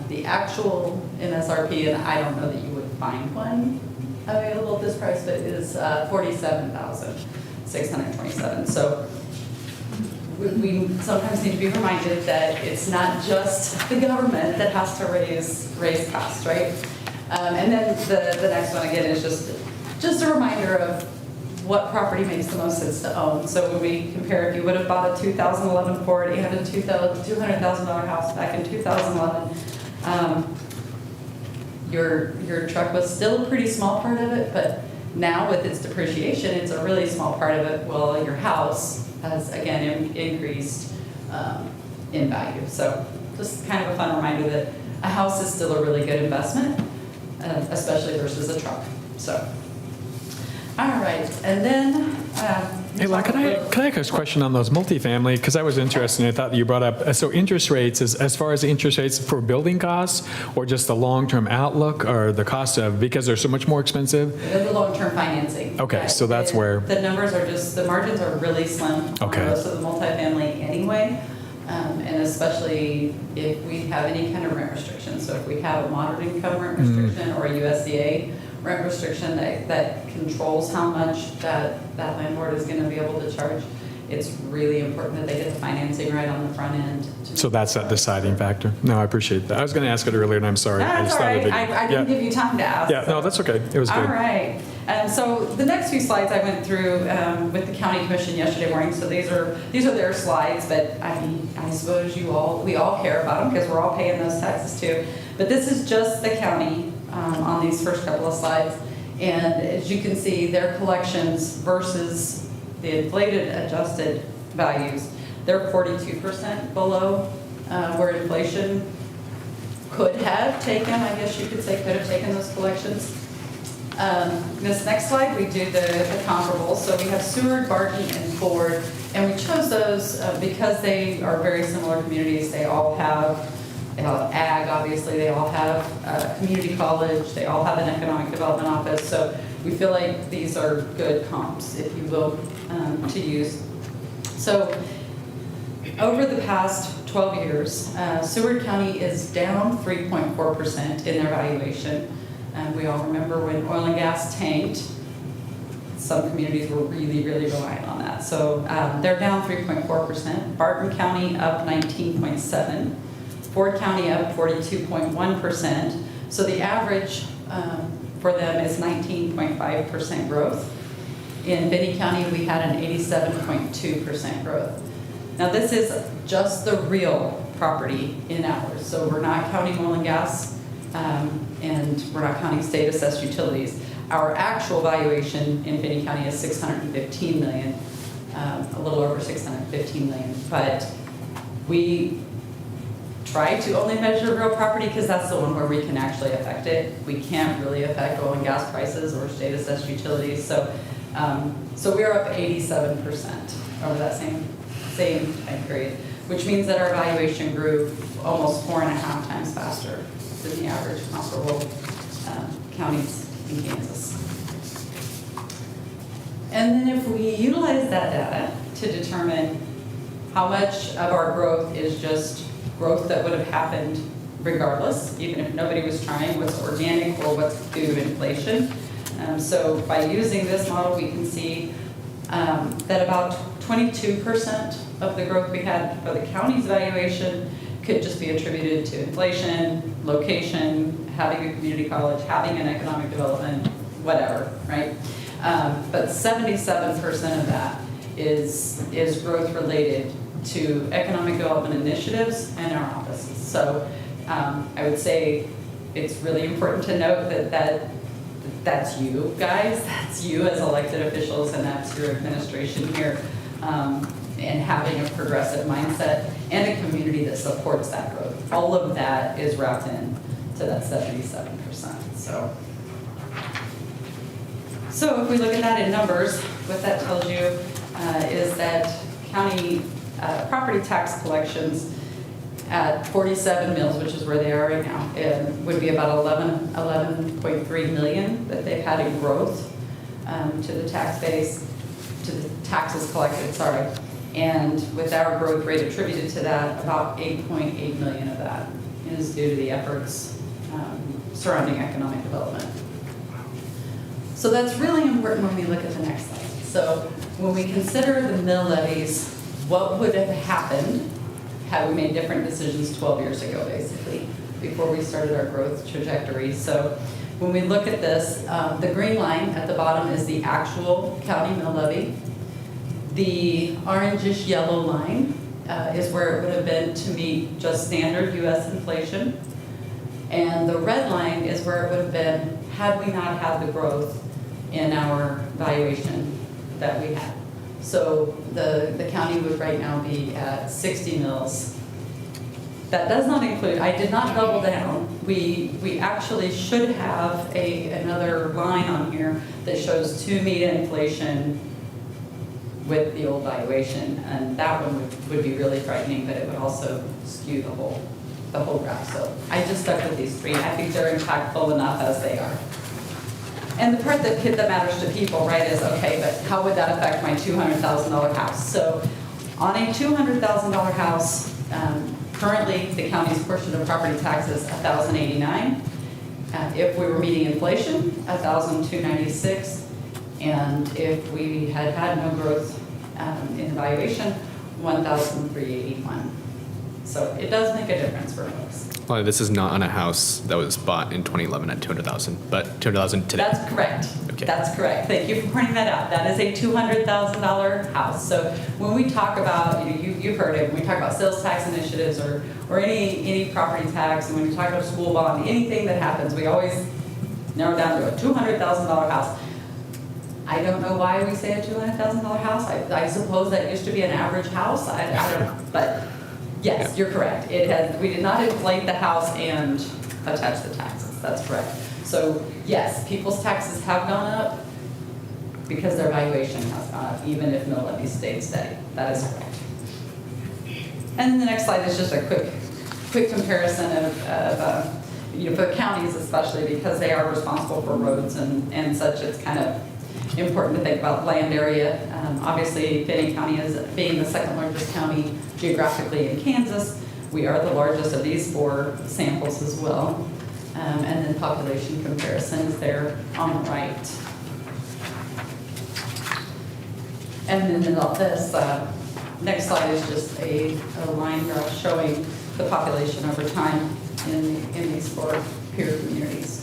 The actual MSRP, and I don't know that you would find one available at this price, but it is $47,627. So we sometimes need to be reminded that it's not just the government that has to raise costs, right? And then the next one again is just a reminder of what property makes the most sense to own. So when we compare, if you would have bought a 2011 Ford, you had a $200,000 house back in 2011, your truck was still a pretty small part of it, but now with its depreciation, it's a really small part of it. Well, your house has again increased in value. So just kind of a fun reminder that a house is still a really good investment, especially versus a truck. So, all right, and then. Hey, Lau, can I ask a question on those multifamily? Because I was interested, and I thought that you brought up, so interest rates, as far as interest rates for building costs, or just the long-term outlook, or the cost of, because they're so much more expensive? The long-term financing. Okay, Yeah, so that's where. The numbers are the margins are really slim on most of the multifamily anyway, and especially if we have any kind of rent restriction. So if we have a moderate income rent restriction or a USDA rent restriction that controls how much that landlord is going to be able to charge, it's really important that they get the financing right on the front end. So that's that deciding factor. No, I appreciate that. I was going to ask it earlier, and I'm sorry. That's all right. I didn't give you time to ask. Yeah, no, that's okay. It was good. All right. So the next few slides I went through with the county commission yesterday morning. So these are their slides, but I mean, I suppose we all care about them because we're all paying those taxes too. But this is just the county on these first couple of slides. And as you can see, their collections versus the inflated adjusted values, they're 42% below where inflation could have taken, I guess you could say, could have taken those collections. This next slide, we do the comparables. So we have Seward, Barton, and Ford, and we chose those because they are very similar communities. They all have ag, obviously. They all have a community college. They all have an economic development office. So we feel like these are good comps, if you will, to use. So over the past 12 years, Seward County is down 3.4% in their valuation. We all remember when oil and gas tanked, some communities were really, really reliant on that. So they're down 3.4%. Barton County up 19.7%. Ford County up 42.1%. So the average for them is 19.5% growth. In Benton County, we had an 87.2% growth. Now this is just the real property in ours. So we're not counting oil and gas, and we're not counting state assessed utilities. Our actual valuation in Benton County is $615 million, a little over $615 million. But we try to only measure real property because that's the one where we can actually affect it. We can't really affect oil and gas prices or state assessed utilities. So, so we're up 87% over that same time period, which means that our valuation grew almost 4.5 times faster than the average comparable counties in Kansas. And then if we utilize that data to determine how much of our growth is just growth that would have happened regardless, even if nobody was trying, what's organic or what's due to inflation. So by using this model, we can see that about 22% of the growth we had for the county's valuation could just be attributed to inflation, location, having a community college, having an economic development, whatever, right? But 77% of that is growth related to economic development initiatives and our offices. So I would say it's really important to note that that's you guys, that's you as elected officials, and that's your administration here, and having a progressive mindset and a community that supports that growth. All of that is wrapped in to that 77%. So if we look at that in numbers, what that tells you is that county property tax collections at 47 mills, which is where they are right now, would be about 11.3 million that they've had in growth to the tax base, to the taxes collected, sorry. And with our growth rate attributed to that, about 8.8 million of that is due to the efforts surrounding economic development. So that's really important when we look at the next slide. So when we consider the mill levies, what would have happened had we made different decisions 12 years ago, basically, before we started our growth trajectory. So when we look at this, the green line at the bottom is the actual county mill levy. The orangish yellow line is where it would have been to meet just standard US inflation. And the red line is where it would have been had we not had the growth in our valuation that we had. So the county would right now be at 60 mills. That does not include, I did not double down. We actually should have another line on here that shows to meet inflation with the old valuation, and that one would be really frightening, but it would also skew the whole graph. So I just stuck with these three. I think they're impactful enough as they are. And the part that matters to people, right, is okay, but how would that affect my $200,000 house? So on a $200,000 house, currently the county's portion of property tax is $1,089. If we were meeting inflation, $1,296. And if we had no growth in valuation, $1,381. So it does make a difference for folks. Well, this is not on a house that was bought in 2011 at $200,000, but $200,000 today. That's correct. Okay. That's correct. Thank you for pointing that out. That is a $200,000 house. So when we talk about, you've heard it, when we talk about sales tax initiatives or any property tax, and when we talk about school bond, anything that happens, we always narrow down to a $200,000 house. I don't know why we say a $200,000 house. I suppose that used to be an average house. I don't, but yes, you're correct. We did not inflate the house and attach the taxes. That's correct. So yes, people's taxes have gone up because their valuation has gone up, even if mill levy stayed steady. That is correct. And then the next slide is just a quick comparison of for the counties especially, because they are responsible for roads and such. It's kind of important to think about land area. Obviously, Finney County is being the second largest county geographically in Kansas. We are the largest of these 4 samples as well. And then population comparisons there on the right. And then this next slide is just a line graph showing the population over time in these 4 peer communities.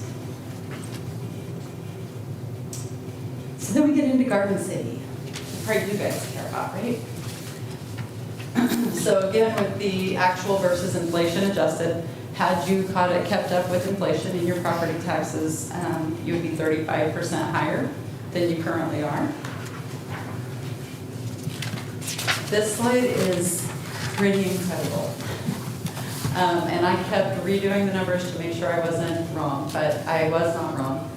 So then we get into Garden City, the part you guys care about, right? So again, with the actual versus inflation adjusted, had you kept up with inflation in your property taxes, you would be 35% higher than you currently are. This slide is pretty incredible. And I kept redoing the numbers to make sure I wasn't wrong, but I was not wrong.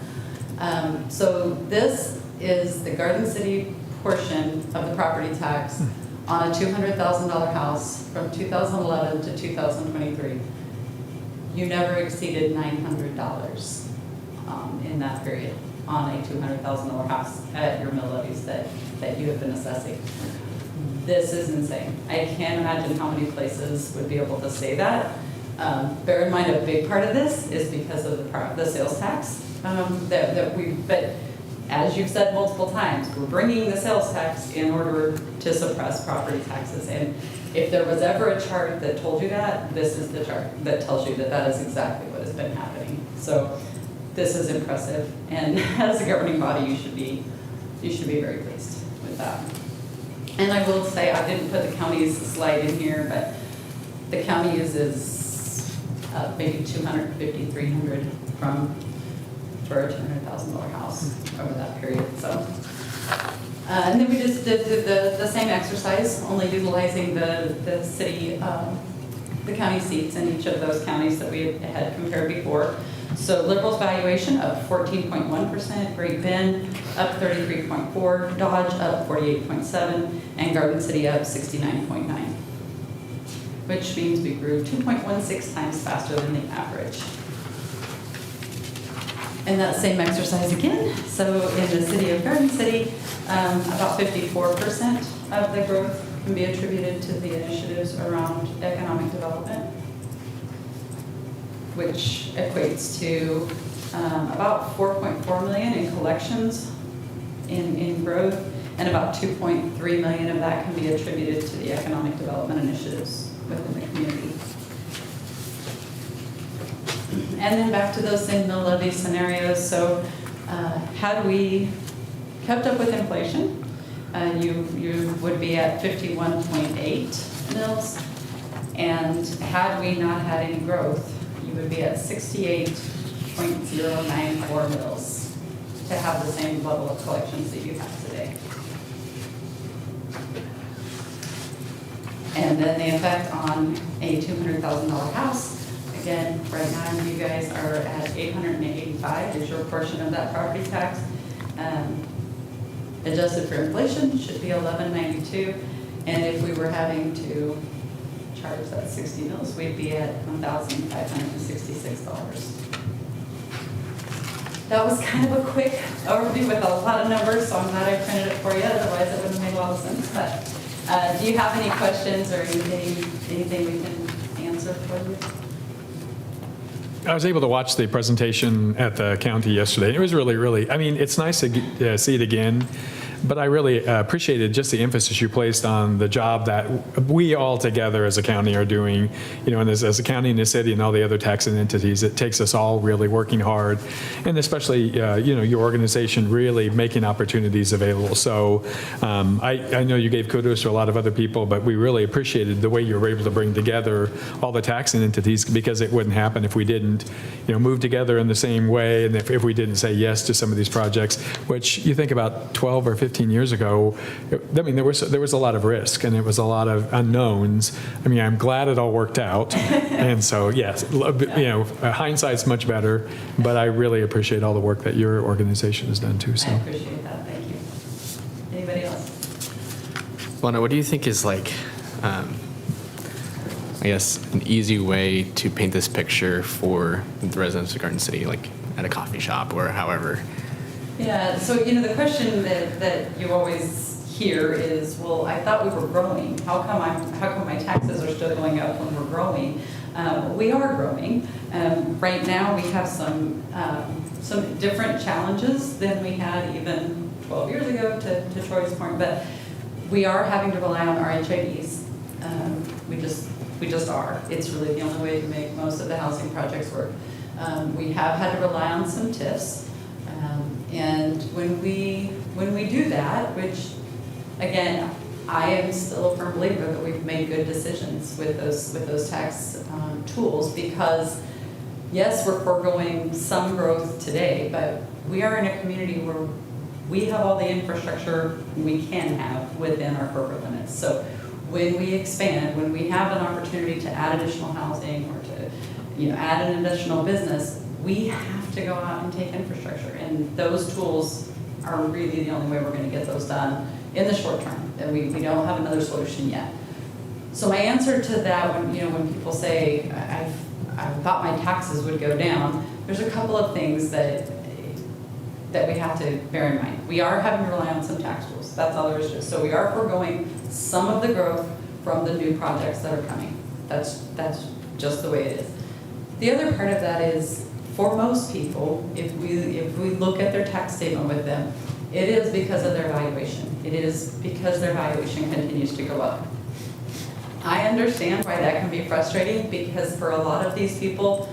So this is the Garden City portion of the property tax on a $200,000 house from 2011 to 2023. You never exceeded $900 in that period on a $200,000 house at your mill levies that you have been assessing. This is insane. I can't imagine how many places would be able to say that. Bear in mind, a big part of this is because of the sales tax but as you've said multiple times, we're bringing the sales tax in order to suppress property taxes. And if there was ever a chart that told you that, this is the chart that tells you that that is exactly what has been happening. So this is impressive. And as a governing body, you should be very pleased with that. And I will say, I didn't put the county's slide in here, but the county uses maybe $250, $300 for a $200,000 house over that period. So, and then we just did the same exercise, only utilizing the city, the county seats in each of those counties that we had compared before. So Liberal's valuation up 14.1%, Great Bend up 33.4%, Dodge up 48.7%, and Garden City up 69.9%, which means we grew 2.16 times faster than the average. And that same exercise again. So in the city of Garden City, about 54% of the growth can be attributed to the initiatives around economic development, which equates to about $4.4 million in collections in growth, and about $2.3 million of that can be attributed to the economic development initiatives within the community. And then back to those same mill levy scenarios. So had we kept up with inflation, you would be at 51.8 mills. And had we not had any growth, you would be at 68.094 mills to have the same level of collections that you have today. And then the effect on a $200,000 house. Again, right now you guys are at $885 is your portion of that property tax. Adjusted for inflation should be $1192. And if we were having to charge that 60 mills, we'd be at $1,566. That was kind of a quick overview with a lot of numbers, so I'm glad I printed it for you, otherwise it wouldn't make a lot of sense. But do you have any questions or anything we can answer for you? I was able to watch the presentation at the county yesterday. It was really, I mean, it's nice to see it again. But I really appreciated just the emphasis you placed on the job that we all together as a county are doing, and as a county and a city and all the other taxing entities, it takes us all really working hard, and especially, your organization really making opportunities available. So I know you gave kudos to a lot of other people, but we really appreciated the way you were able to bring together all the taxing entities, because it wouldn't happen if we didn't, move together in the same way, and if we didn't say yes to some of these projects, which you think about 12 or 15 years ago, there was a lot of risk and there was a lot of unknowns. I'm glad it all worked out. And so, yes, hindsight's much better, but I really appreciate all the work that your organization has done too. So. I appreciate that. Thank you. Anybody else? Lana, what do you think is I guess, an easy way to paint this picture for the residents of Garden City, like at a coffee shop or however? Yeah, so the question that you always hear is, well, I thought we were growing. How come my taxes are still going up when we're growing? We are growing. Right now we have some different challenges than we had even 12 years ago, to Troy's point, but we are having to rely on our HIDs. We just are. It's really the only way to make most of the housing projects work. We have had to rely on some TIFs. And when we do that, which again, I am still a firm believer that we've made good decisions with those tax tools, because yes, we're foregoing some growth today, but we are in a community where we have all the infrastructure we can have within our corporate limits. So when we expand, when we have an opportunity to add additional housing or to add an additional business, we have to go out and take infrastructure. And those tools are really the only way we're going to get those done in the short term. And we don't have another solution yet. So my answer to that, when people say, I thought my taxes would go down, there's a couple of things that we have to bear in mind. We are having to rely on some tax tools. That's all there is to it. So we are foregoing some of the growth from the new projects that are coming. That's just the way it is. The other part of that is, for most people, if we look at their tax statement with them, it is because of their valuation. It is because their valuation continues to go up. I understand why that can be frustrating, because for a lot of these people,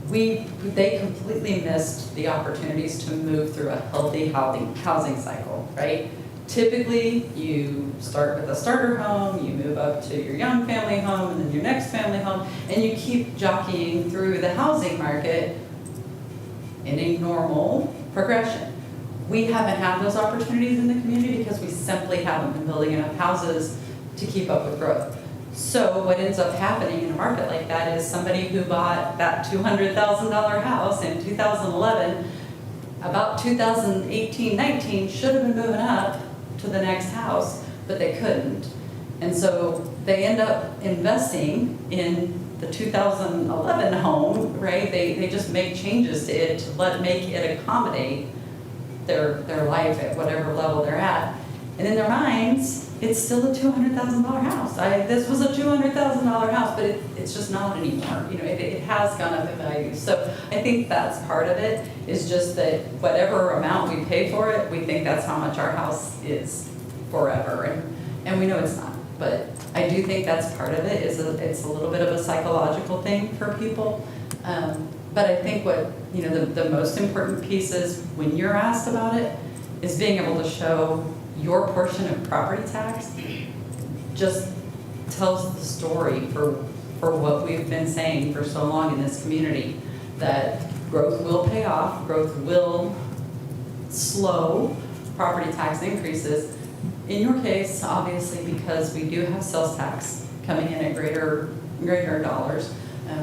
they completely missed the opportunities to move through a healthy housing cycle, right? Typically, you start with a starter home, you move up to your young family home, and then your next family home, and you keep jockeying through the housing market in a normal progression. We haven't had those opportunities in the community because we simply haven't been building enough houses to keep up with growth. So what ends up happening in a market like that is somebody who bought that $200,000 house in 2011, about 2018-19 should have been moving up to the next house, but they couldn't. And so they end up investing in the 2011 home, right? They just make changes to it to make it accommodate their life at whatever level they're at. And in their minds, it's still a $200,000 house. This was a $200,000 house, but it's just not anymore. It has gone up in value. So I think that's part of it, is just that whatever amount we pay for it, we think that's how much our house is forever. And we know it's not. But I do think that's part of it, it's a little bit of a psychological thing for people. But I think what, the most important piece is, when you're asked about it, is being able to show your portion of property tax just tells the story for what we've been saying for so long in this community, that growth will pay off, growth will slow property tax increases. In your case, obviously, because we do have sales tax coming in at greater dollars,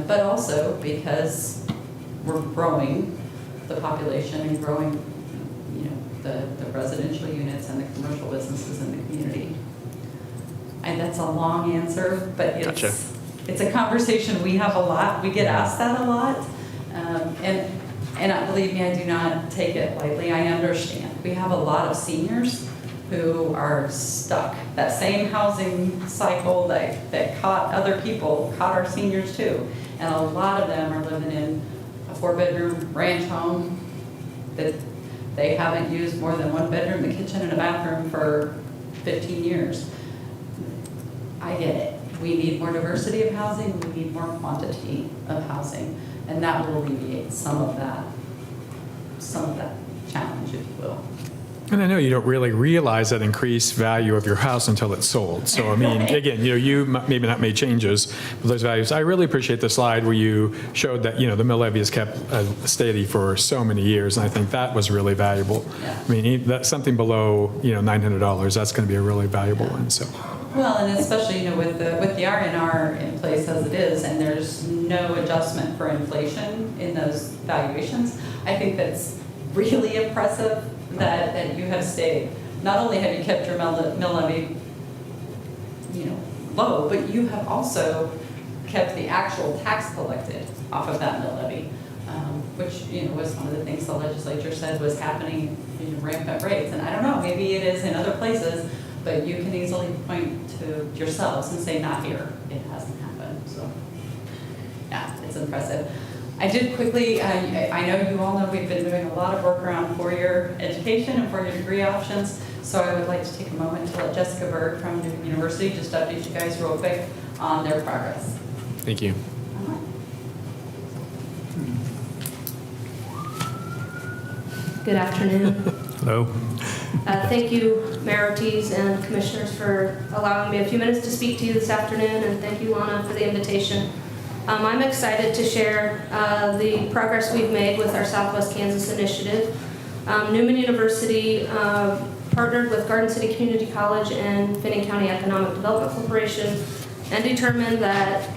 but also because we're growing the population and growing the residential units and the commercial businesses in the community. And that's a long answer, but it's a conversation we have a lot. We get asked that a lot. And believe me, I do not take it lightly. I understand. We have a lot of seniors who are stuck. That same housing cycle that caught other people caught our seniors too. And a lot of them are living in a 4-bedroom ranch home that they haven't used more than one bedroom, a kitchen, and a bathroom for 15 years. I get it. We need more diversity of housing, we need more quantity of housing, and that will alleviate some of that challenge, if you will. And I know you don't really realize that increased value of your house until it's sold. So, I mean, again, you maybe not made changes, but those values. I really appreciate the slide where you showed that, the mill levy has kept steady for so many years, and I think that was really valuable. Yeah. I mean, that's something below, $900, that's going to be a really valuable one, so. Well, and especially, with the R&R in place as it is, and there's no adjustment for inflation in those valuations, I think that's really impressive that you have stayed. Not only have you kept your mill levy, low, but you have also kept the actual tax collected off of that mill levy, which, was one of the things the legislature said was happening in rampant rates. And I don't know, maybe it is in other places, but you can easily point to yourselves and say, not here, it hasn't happened. So, yeah, it's impressive. I did quickly, I know you all know we've been doing a lot of work around four-year education and four-year degree options, so I would like to take a moment to let Jessica Berg from Newman University just update you guys real quick on their progress. Thank you. Good afternoon. Hello. Thank you, Mayor Ortiz and Commissioners, for allowing me a few minutes to speak to you this afternoon, and thank you, Lana, for the invitation. I'm excited to share the progress we've made with our Southwest Kansas initiative. Newman University partnered with Garden City Community College and Finney County Economic Development Corporation and determined that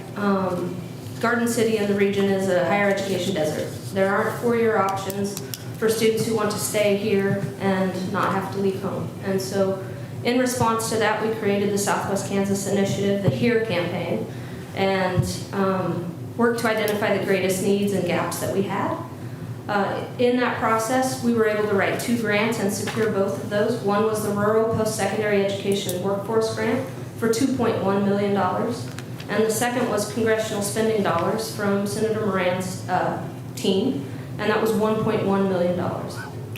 Garden City and the region is a higher education desert. There aren't four-year options for students who want to stay here and not have to leave home. And so in response to that, we created the Southwest Kansas Initiative, the HERE campaign, and worked to identify the greatest needs and gaps that we had. In that process, we were able to write 2 grants and secure both of those. One was the Rural Post-Secondary Education Workforce Grant for $2.1 million. And the second was congressional spending dollars from Senator Moran's team, and that was $1.1 million.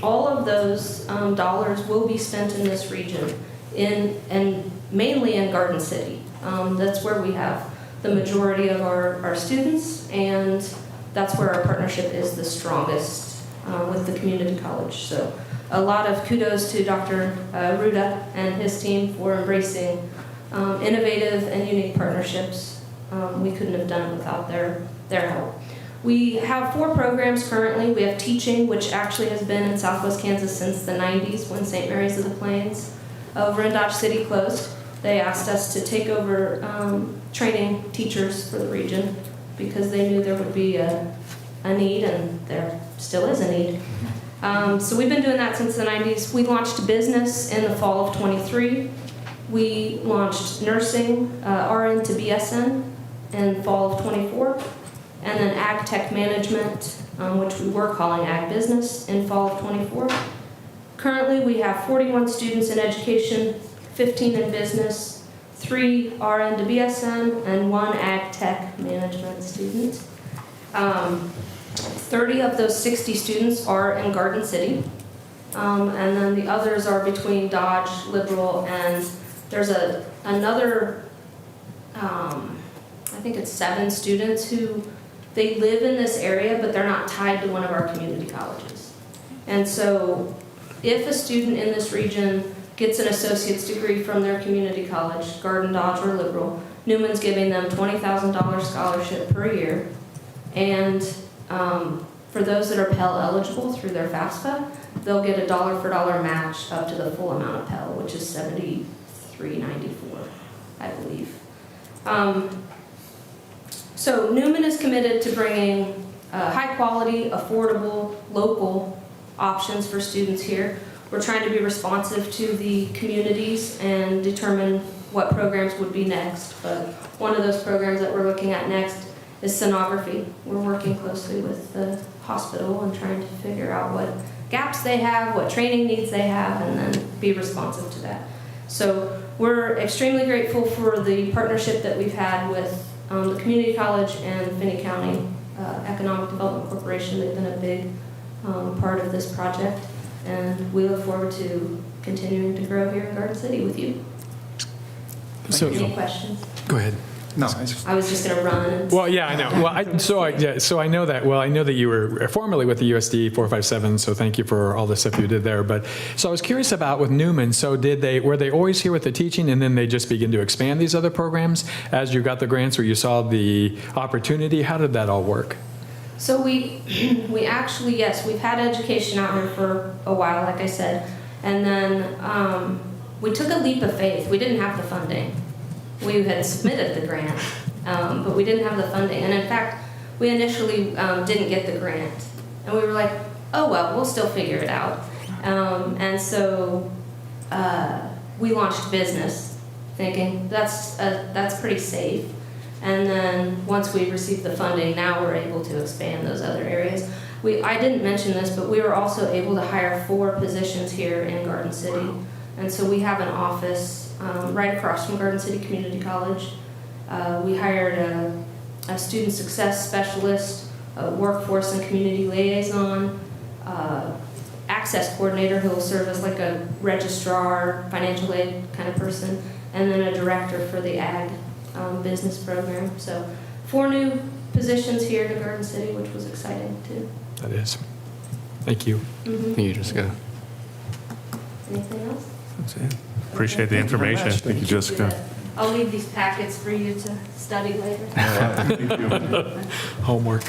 All of those dollars will be spent in this region, and mainly in Garden City. That's where we have the majority of our students, and that's where our partnership is the strongest with the community college. So a lot of kudos to Dr. Ruda and his team for embracing innovative and unique partnerships. We couldn't have done it without their help. We have 4 programs currently. We have teaching, which actually has been in Southwest Kansas since the 90s when St. Mary's of the Plains over in Dodge City closed. They asked us to take over training teachers for the region because they knew there would be a need, and there still is a need. So we've been doing that since the 90s. We launched business in the fall of '23. We launched nursing, RN to BSN, in fall of '24. And then Ag Tech Management, which we were calling Ag Business, in fall of '24. Currently, we have 41 students in education, 15 in business, 3 RN to BSN, and 1 Ag Tech Management student. 30 of those 60 students are in Garden City, and then the others are between Dodge, Liberal, and there's another, I think it's 7 students who they live in this area, but they're not tied to one of our community colleges. And so if a student in this region gets an associate's degree from their community college, Garden, Dodge, or Liberal, Newman's giving them $20,000 scholarship per year. And for those that are Pell eligible through their FAFSA, they'll get a dollar for dollar match up to the full amount of Pell, which is $73.94, I believe. So Newman is committed to bringing high quality, affordable, local options for students here. We're trying to be responsive to the communities and determine what programs would be next. But one of those programs that we're looking at next is sonography. We're working closely with the hospital and trying to figure out what gaps they have, what training needs they have, and then be responsive to that. So we're extremely grateful for the partnership that we've had with the community college and Finney County Economic Development Corporation. They've been a big part of this project. And we look forward to continuing to grow here in Garden City with you. So, Any questions? go ahead. No, I was just going to run. And Well, yeah, I know. Well, so I know that. Well, I know that you were formerly with the USD 457. So thank you for all the stuff you did there. But so I was curious about with Newman. So were they always here with the teaching, and then they just begin to expand these other programs as you got the grants or you saw the opportunity? How did that all work? So we actually, yes, we've had education out here for a while, like I said, and then we took a leap of faith. We didn't have the funding. We had submitted the grant, but we didn't have the funding. And in fact, we initially didn't get the grant. And we were like, oh, well, we'll still figure it out. And so we launched business, thinking that's pretty safe. And then once we received the funding, now we're able to expand those other areas. I didn't mention this, but we were also able to hire 4 positions here in Garden City. And so we have an office right across from Garden City Community College. We hired a student success specialist, a workforce and community liaison, access coordinator who will serve as like a registrar, financial aid kind of person, and then a director for the ag business program. So 4 new positions here in Garden City, which was exciting too. That is. Thank you. Thank you, Jessica. Anything else? That's it. Appreciate the information. Thank you, Jessica. I'll leave these packets for you to study later. Homework.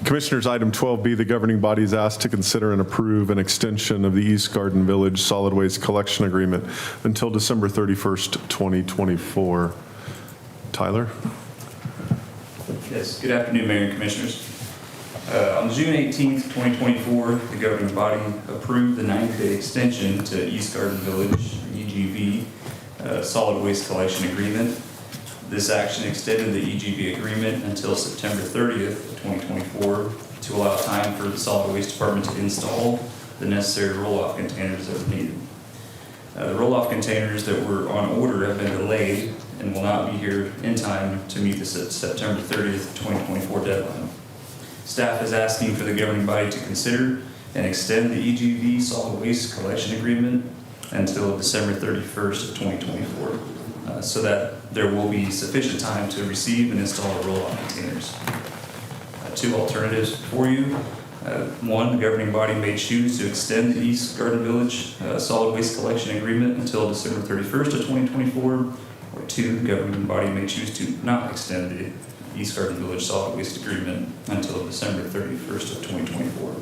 Commissioners, item 12B, the governing body is asked to consider and approve an extension of the East Garden Village solid waste collection agreement until December 31st, 2024. Tyler? Yes, good afternoon, Mayor and Commissioners. On June 18th, 2024, the governing body approved the 90-day extension to East Garden Village, EGV, solid waste collection agreement. This action extended the EGV agreement until September 30th, 2024 to allow time for the solid waste department to install the necessary roll-off containers that were needed. The roll-off containers that were on order have been delayed and will not be here in time to meet the September 30th, 2024 deadline. Staff is asking for the governing body to consider and extend the EGV solid waste collection agreement until December 31st of 2024, so that there will be sufficient time to receive and install the roll-off containers. 2 alternatives for you. 1, the governing body may choose to extend the East Garden Village solid waste collection agreement until December 31st of 2024, or 2, the governing body may choose to not extend the East Garden Village solid waste agreement until December 31st of 2024.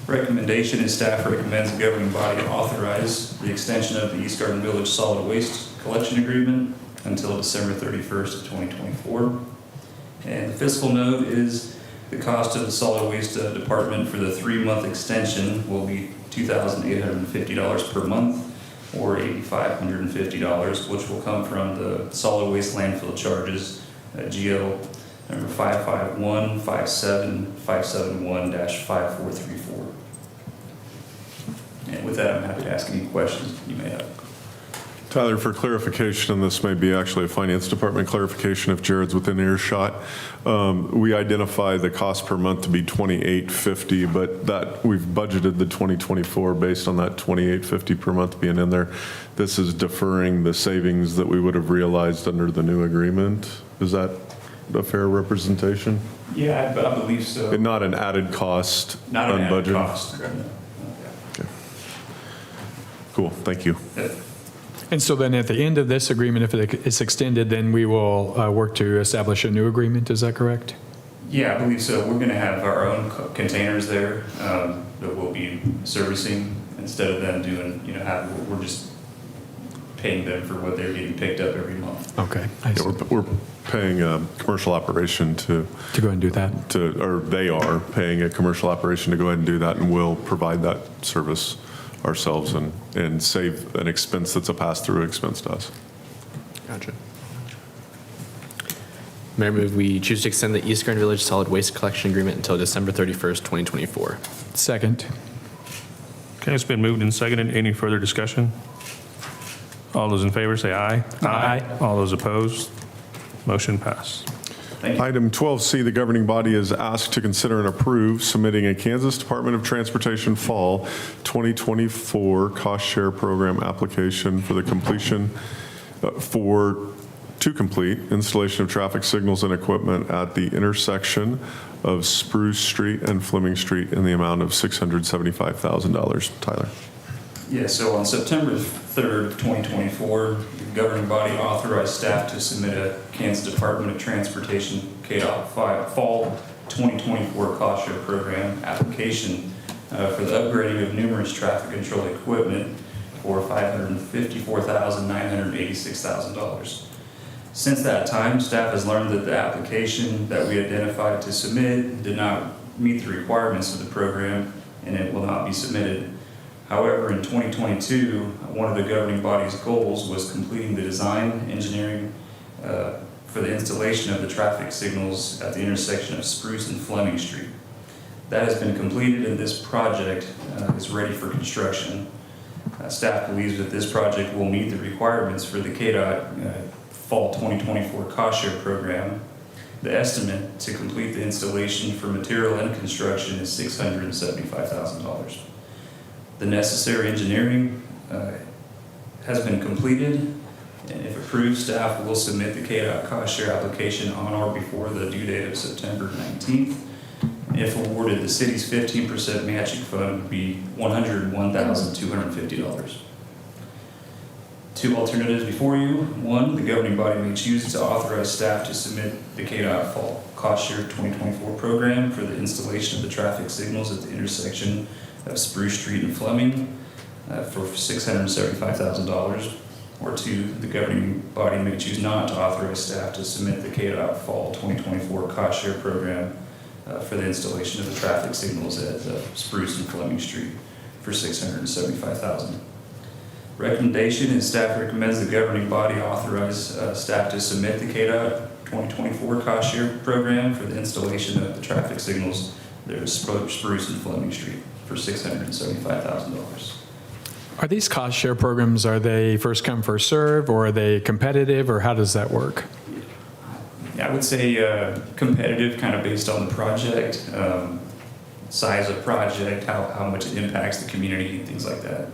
Recommendation is staff recommends the governing body authorize the extension of the East Garden Village solid waste collection agreement until December 31st of 2024. And the fiscal note is the cost of the solid waste department for the 3-month extension will be $2,850 per month, or $8,550, which will come from the solid waste landfill charges, GL number 551-57571-5434. And with that, I'm happy to ask any questions you may have. Tyler, for clarification, and this may be actually a finance department clarification if Jared's within earshot, we identify the cost per month to be $28.50, but that we've budgeted the 2024 based on that $28.50 per month being in there. This is deferring the savings that we would have realized under the new agreement. Is that a fair representation? Yeah, I believe so. And not an added cost, Not an added unbudgeted? cost. Okay. Cool, thank you. And so then at the end of this agreement, if it's extended, then we will work to establish a new agreement. Is that correct? Yeah, I believe so. We're going to have our own containers there that we'll be servicing instead of them doing, we're just paying them for what they're getting picked up every month. Okay. Yeah, we're paying a commercial operation to go ahead and do that. Or they are paying a commercial operation to go ahead and do that, and we'll provide that service ourselves and save an expense that's a pass-through expense to us. Gotcha. Mayor, move we choose to extend the East Garden Village solid waste collection agreement until December 31st, 2024. Second. Okay, it's been moved and seconded. Any further discussion? All those in favor say aye. Aye. All those opposed? Motion passed. Thank you. Item 12C, the governing body is asked to consider and approve submitting a Kansas Department of Transportation Fall 2024 Cost Share Program application for the completion to complete installation of traffic signals and equipment at the intersection of Spruce Street and Fleming Street in the amount of $675,000. Tyler. Yeah, so on September 3rd, 2024, the governing body authorized staff to submit a Kansas Department of Transportation KDOT Fall 2024 Cost Share Program application for the upgrading of numerous traffic control equipment for $554,986,000. Since that time, staff has learned that the application that we identified to submit did not meet the requirements of the program, and it will not be submitted. However, in 2022, one of the governing body's goals was completing the design engineering for the installation of the traffic signals at the intersection of Spruce and Fleming Street. That has been completed, and this project is ready for construction. Staff believes that this project will meet the requirements for the KDOT Fall 2024 Cost Share Program. The estimate to complete the installation for material and construction is $675,000. The necessary engineering has been completed, and if approved, staff will submit the KDOT Cost Share application on or before the due date of September 19th. If awarded, the city's 15% matching fund would be $101,250. Two alternatives before you. One, the governing body may choose to authorize staff to submit the KDOT Fall Cost Share 2024 program for the installation of the traffic signals at the intersection of Spruce Street and Fleming for $675,000. Or two, the governing body may choose not to authorize staff to submit the KDOT Fall 2024 Cost Share program for the installation of the traffic signals at Spruce and Fleming Street for $675,000. Recommendation is staff recommends the governing body authorize staff to submit the KDOT 2024 Cost Share program for the installation of the traffic signals there at Spruce and Fleming Street for $675,000. Are these cost share programs, are they first come, first serve, or are they competitive, or how does that work? Yeah, I would say competitive, kind of based on the project, size of project, how much it impacts the community, things like that.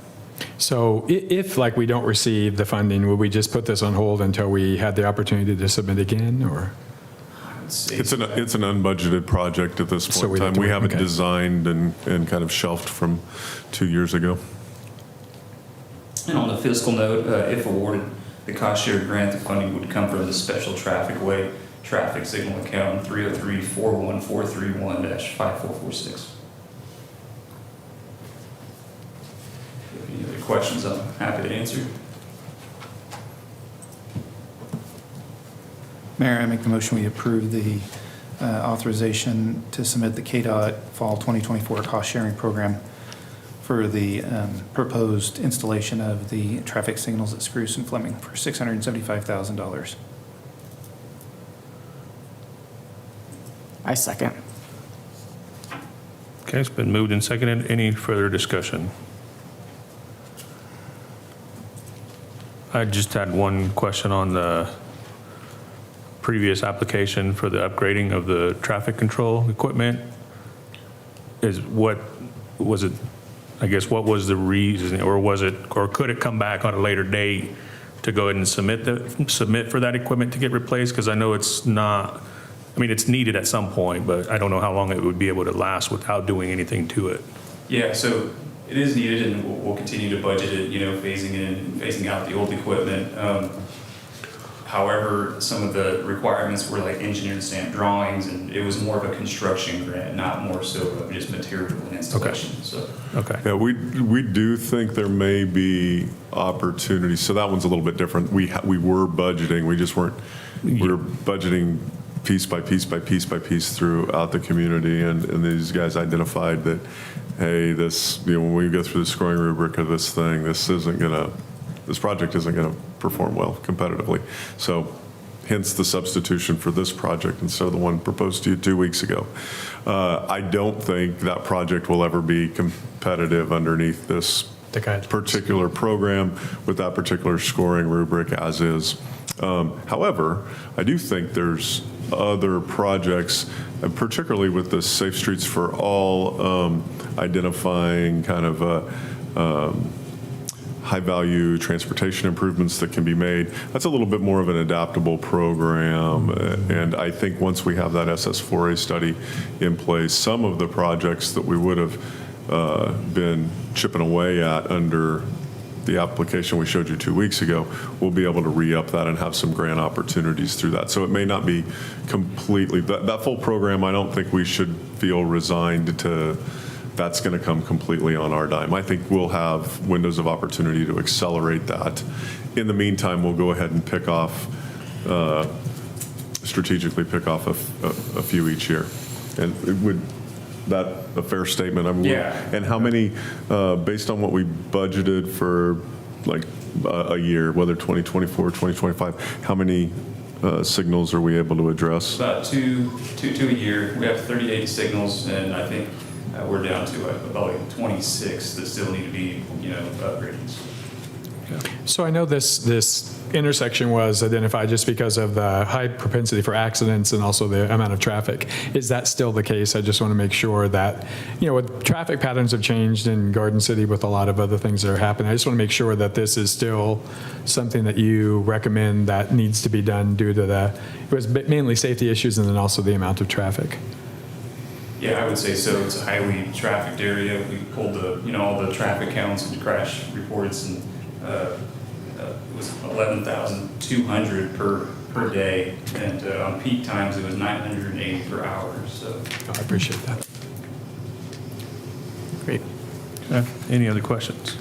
So if like we don't receive the funding, would we just put this on hold until we had the opportunity to submit again, or? It's an unbudgeted project at this point So in time. We have it okay. designed and kind of shelved from 2 years ago. And on the fiscal note, if awarded the cost share grant, the funding would come from the special traffic way traffic signal account 303-41431-5446. Any other questions, I'm happy to answer. Mayor, I make the motion we approve the authorization to submit the KDOT Fall 2024 Cost Sharing Program for the proposed installation of the traffic signals at Spruce and Fleming for $675,000. I second. Okay, it's been moved and seconded. Any further discussion? I just had one question on the previous application for the upgrading of the traffic control equipment. What was the reason, or could it come back on a later date to go ahead and submit for that equipment to get replaced? Because I know it's needed at some point, but I don't know how long it would be able to last without doing anything to it. Yeah, so it is needed, and we'll continue to budget it, phasing in and phasing out the old equipment. However, some of the requirements were like engineered stamp drawings, and it was more of a construction grant, not more so of just material and installation. Okay. So, Okay. Yeah, we do think there may be opportunities. So that one's a little bit different. We were budgeting. We just weren't. We were budgeting piece by piece by piece by piece throughout the community, and these guys identified that, hey, this, when we go through the scoring rubric of this thing, this project isn't gonna perform well competitively. So hence the substitution for this project instead of the one proposed to you 2 weeks ago. I don't think that project will ever be competitive underneath this particular program with that particular scoring rubric as is. However, I do think there's other projects, particularly with the Safe Streets for All, identifying kind of high-value transportation improvements that can be made. That's a little bit more of an adaptable program, and I think once we have that SS4A study in place, some of the projects that we would have been chipping away at under the application we showed you 2 weeks ago, we'll be able to re-up that and have some grant opportunities through that. So it may not be completely, that full program, I don't think we should feel resigned to that's going to come completely on our dime. I think we'll have windows of opportunity to accelerate that. In the meantime, we'll go ahead and pick off, strategically pick off a few each year. And would that a fair statement? I mean, yeah. And how many, based on what we budgeted for like a year, whether 2024 or 2025, how many signals are we able to address? About two a year. We have 38 signals, and I think we're down to about like 26 that still need to be, upgraded. So I know this intersection was identified just because of the high propensity for accidents and also the amount of traffic. Is that still the case? I just want to make sure that, with traffic patterns have changed in Garden City with a lot of other things that are happening. I just want to make sure that this is still something that you recommend that needs to be done due to it was mainly safety issues and then also the amount of traffic. Yeah, I would say so. It's a highly trafficked area. We pulled all the traffic counts and crash reports, and it was 11,200 per day, and on peak times it was 980 per hour. So I appreciate that. Great. Any other questions?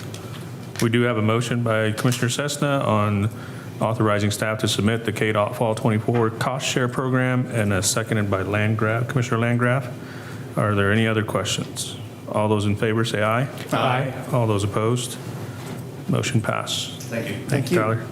We do have a motion by Commissioner Cessna on authorizing staff to submit the KDOT Fall 24 cost share program, and a seconded by Landgraf, Commissioner Landgraf. Are there any other questions? All those in favor say aye. Aye. All those opposed? Motion passed. thank you. Thank you, Tyler.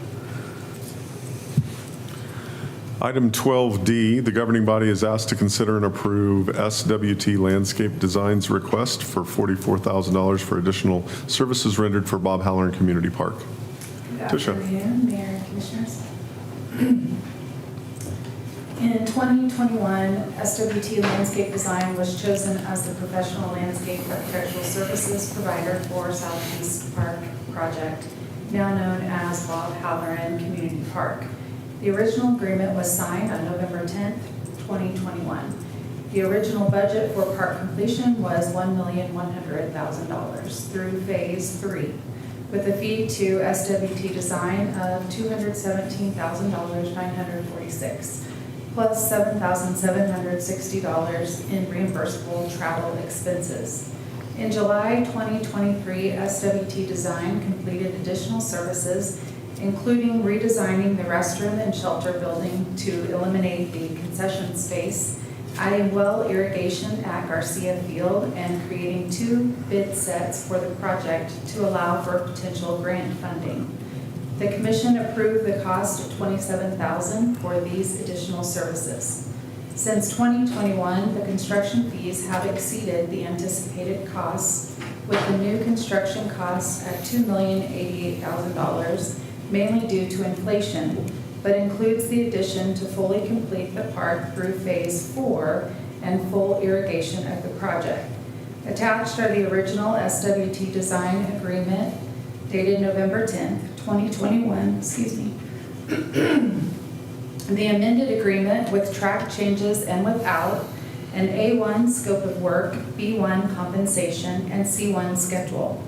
Item 12D, the governing body is asked to consider and approve SWT Landscape Design's request for $44,000 for additional services rendered for Bob Halloran Community Park. Good Tisha. afternoon, Mayor and Commissioners. In 2021, SWT Landscape Design was chosen as the professional landscape architectural services provider for Southeast Park project, now known as Bob Halloran Community Park. The original agreement was signed on November 10th, 2021. The original budget for park completion was $1,100,000 through phase 3, with a fee to SWT Design of $217,946, plus $7,760 in reimbursable travel expenses. In July 2023, SWT Design completed additional services, including redesigning the restroom and shelter building to eliminate the concession space, adding well irrigation at Garcia Field, and creating 2 bid sets for the project to allow for potential grant funding. The Commission approved the cost of $27,000 for these additional services. Since 2021, the construction fees have exceeded the anticipated costs, with the new construction costs at $2,088,000, mainly due to inflation, but includes the addition to fully complete the park through phase 4 and full irrigation of the project. Attached are the original SWT Design agreement dated November 10th, 2021, the amended agreement with track changes and without, an A1 scope of work, B1 compensation, and C1 schedule.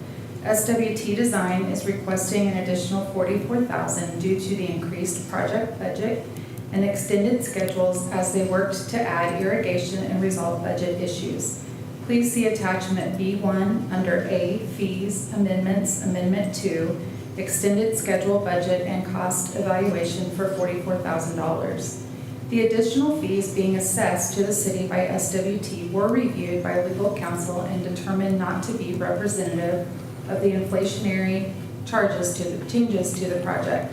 SWT Design is requesting an additional $44,000 due to the increased project budget and extended schedules as they worked to add irrigation and resolve budget issues. Please see attachment B1 under A, Fees, Amendments, Amendment 2, Extended Schedule Budget and Cost Evaluation for $44,000. The additional fees being assessed to the city by SWT were reviewed by legal counsel and determined not to be representative of the inflationary changes to the project.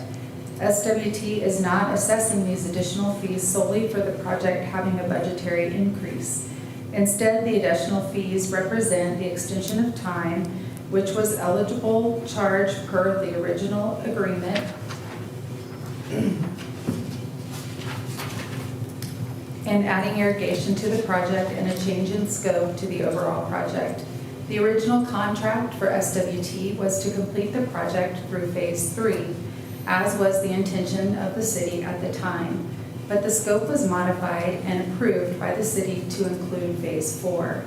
SWT is not assessing these additional fees solely for the project having a budgetary increase. Instead, the additional fees represent the extension of time, which was eligible charge per the original agreement, and adding irrigation to the project and a change in scope to the overall project. The original contract for SWT was to complete the project through Phase 3, as was the intention of the city at the time, but the scope was modified and approved by the city to include Phase 4.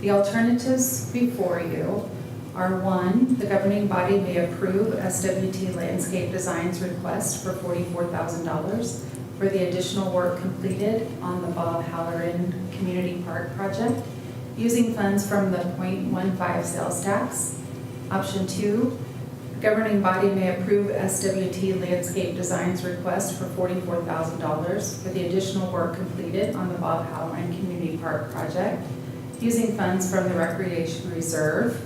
The alternatives before you are: 1, the governing body may approve SWT Landscape Design's request for $44,000 for the additional work completed on the Bob Halloran Community Park project using funds from the .15 sales tax. Option 2, the governing body may approve SWT Landscape Design's request for $44,000 for the additional work completed on the Bob Halloran Community Park project using funds from the Recreation Reserve.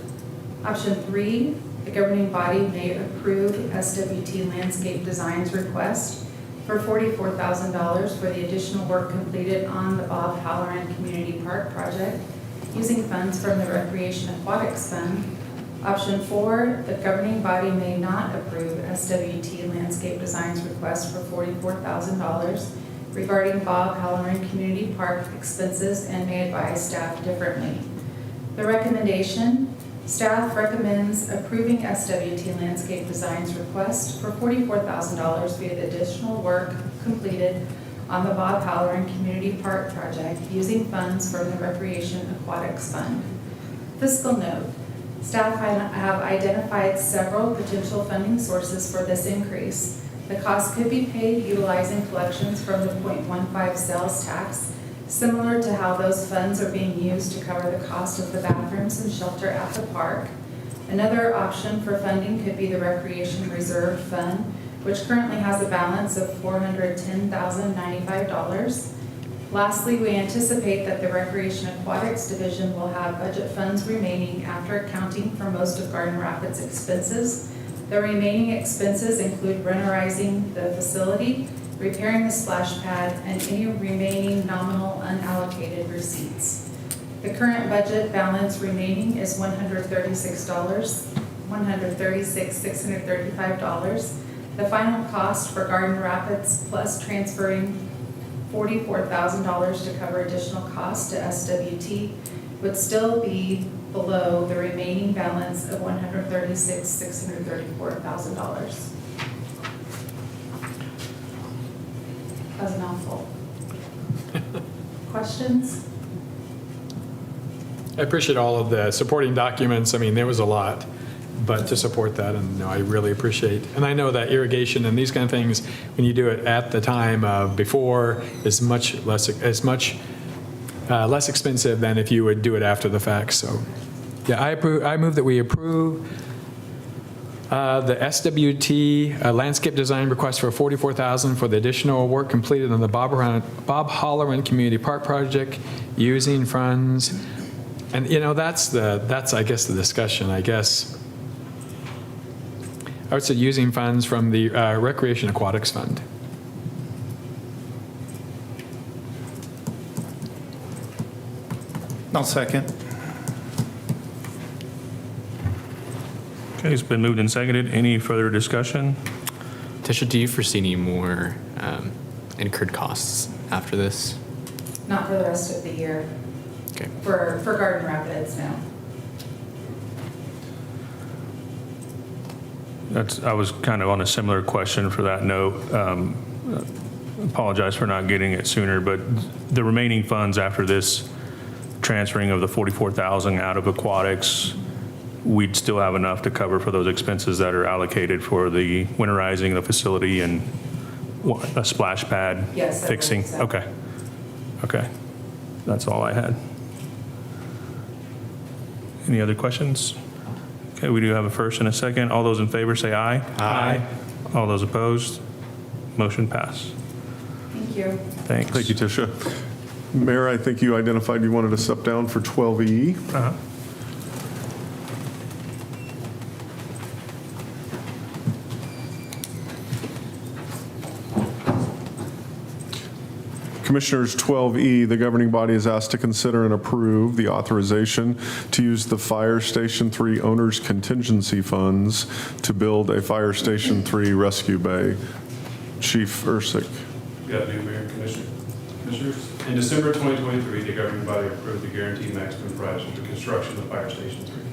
Option 3, the governing body may approve SWT Landscape Design's request for $44,000 for the additional work completed on the Bob Halloran Community Park project using funds from the Recreation Aquatics Fund. Option 4, the governing body may not approve SWT Landscape Design's request for $44,000 regarding Bob Halloran Community Park expenses and may advise staff differently. The recommendation: staff recommends approving SWT Landscape Design's request for $44,000 via the additional work completed on the Bob Halloran Community Park project using funds from the Recreation Aquatics Fund. Fiscal note: staff have identified several potential funding sources for this increase. The cost could be paid utilizing collections from the .15 sales tax, similar to how those funds are being used to cover the cost of the bathrooms and shelter at the park. Another option for funding could be the Recreation Reserve Fund, which currently has a balance of $410,095. Lastly, we anticipate that the Recreation Aquatics Division will have budget funds remaining after accounting for most of Garden Rapids' expenses. The remaining expenses include winterizing the facility, repairing the splash pad, and any remaining nominal unallocated receipts. The current budget balance remaining is $136,635. The final cost for Garden Rapids plus transferring $44,000 to cover additional costs to SWT would still be below the remaining balance of $136,634,000. That was a mouthful. Questions? I appreciate all of the supporting documents. I mean, there was a lot, but to support that, and no, I really appreciate. And I know that irrigation and these kind of things, when you do it at the time of before, is much less expensive than if you would do it after the fact. So, yeah, I move that we approve the SWT landscape design request for $44,000 for the additional work completed on the Bob Halloran Community Park project using funds. And you know, that's I guess the discussion. I guess I would say using funds from the Recreation Aquatics Fund. I'll second. Okay, it's been moved and seconded. Any further discussion? Tisha, do you foresee any more incurred costs after this? Not for the rest of the year. Okay. For Garden Rapids, no. I was kind of on a similar question for that note. Apologize for not getting it sooner, but the remaining funds after this transferring of the $44,000 out of aquatics, we'd still have enough to cover for those expenses that are allocated for the winterizing of the facility and a splash pad Yes, fixing. I believe so. Okay. Okay. That's all I had. Any other questions? Okay, we do have a first and a second. All those in favor say aye. Aye. All those opposed? Motion pass. Thank you. Thanks. Thank you, Tisha. Mayor, I think you identified you wanted to step down for 12E. Uh-huh. Commissioners, 12E, the governing body is asked to consider and approve the authorization to use the Fire Station 3 Owners Contingency Funds to build a Fire Station 3 rescue bay. Chief Ursick. Got to do, Mayor and Commissioner. Commissioners, in December 2023, the governing body approved the guaranteed maximum price for the construction of Fire Station 3.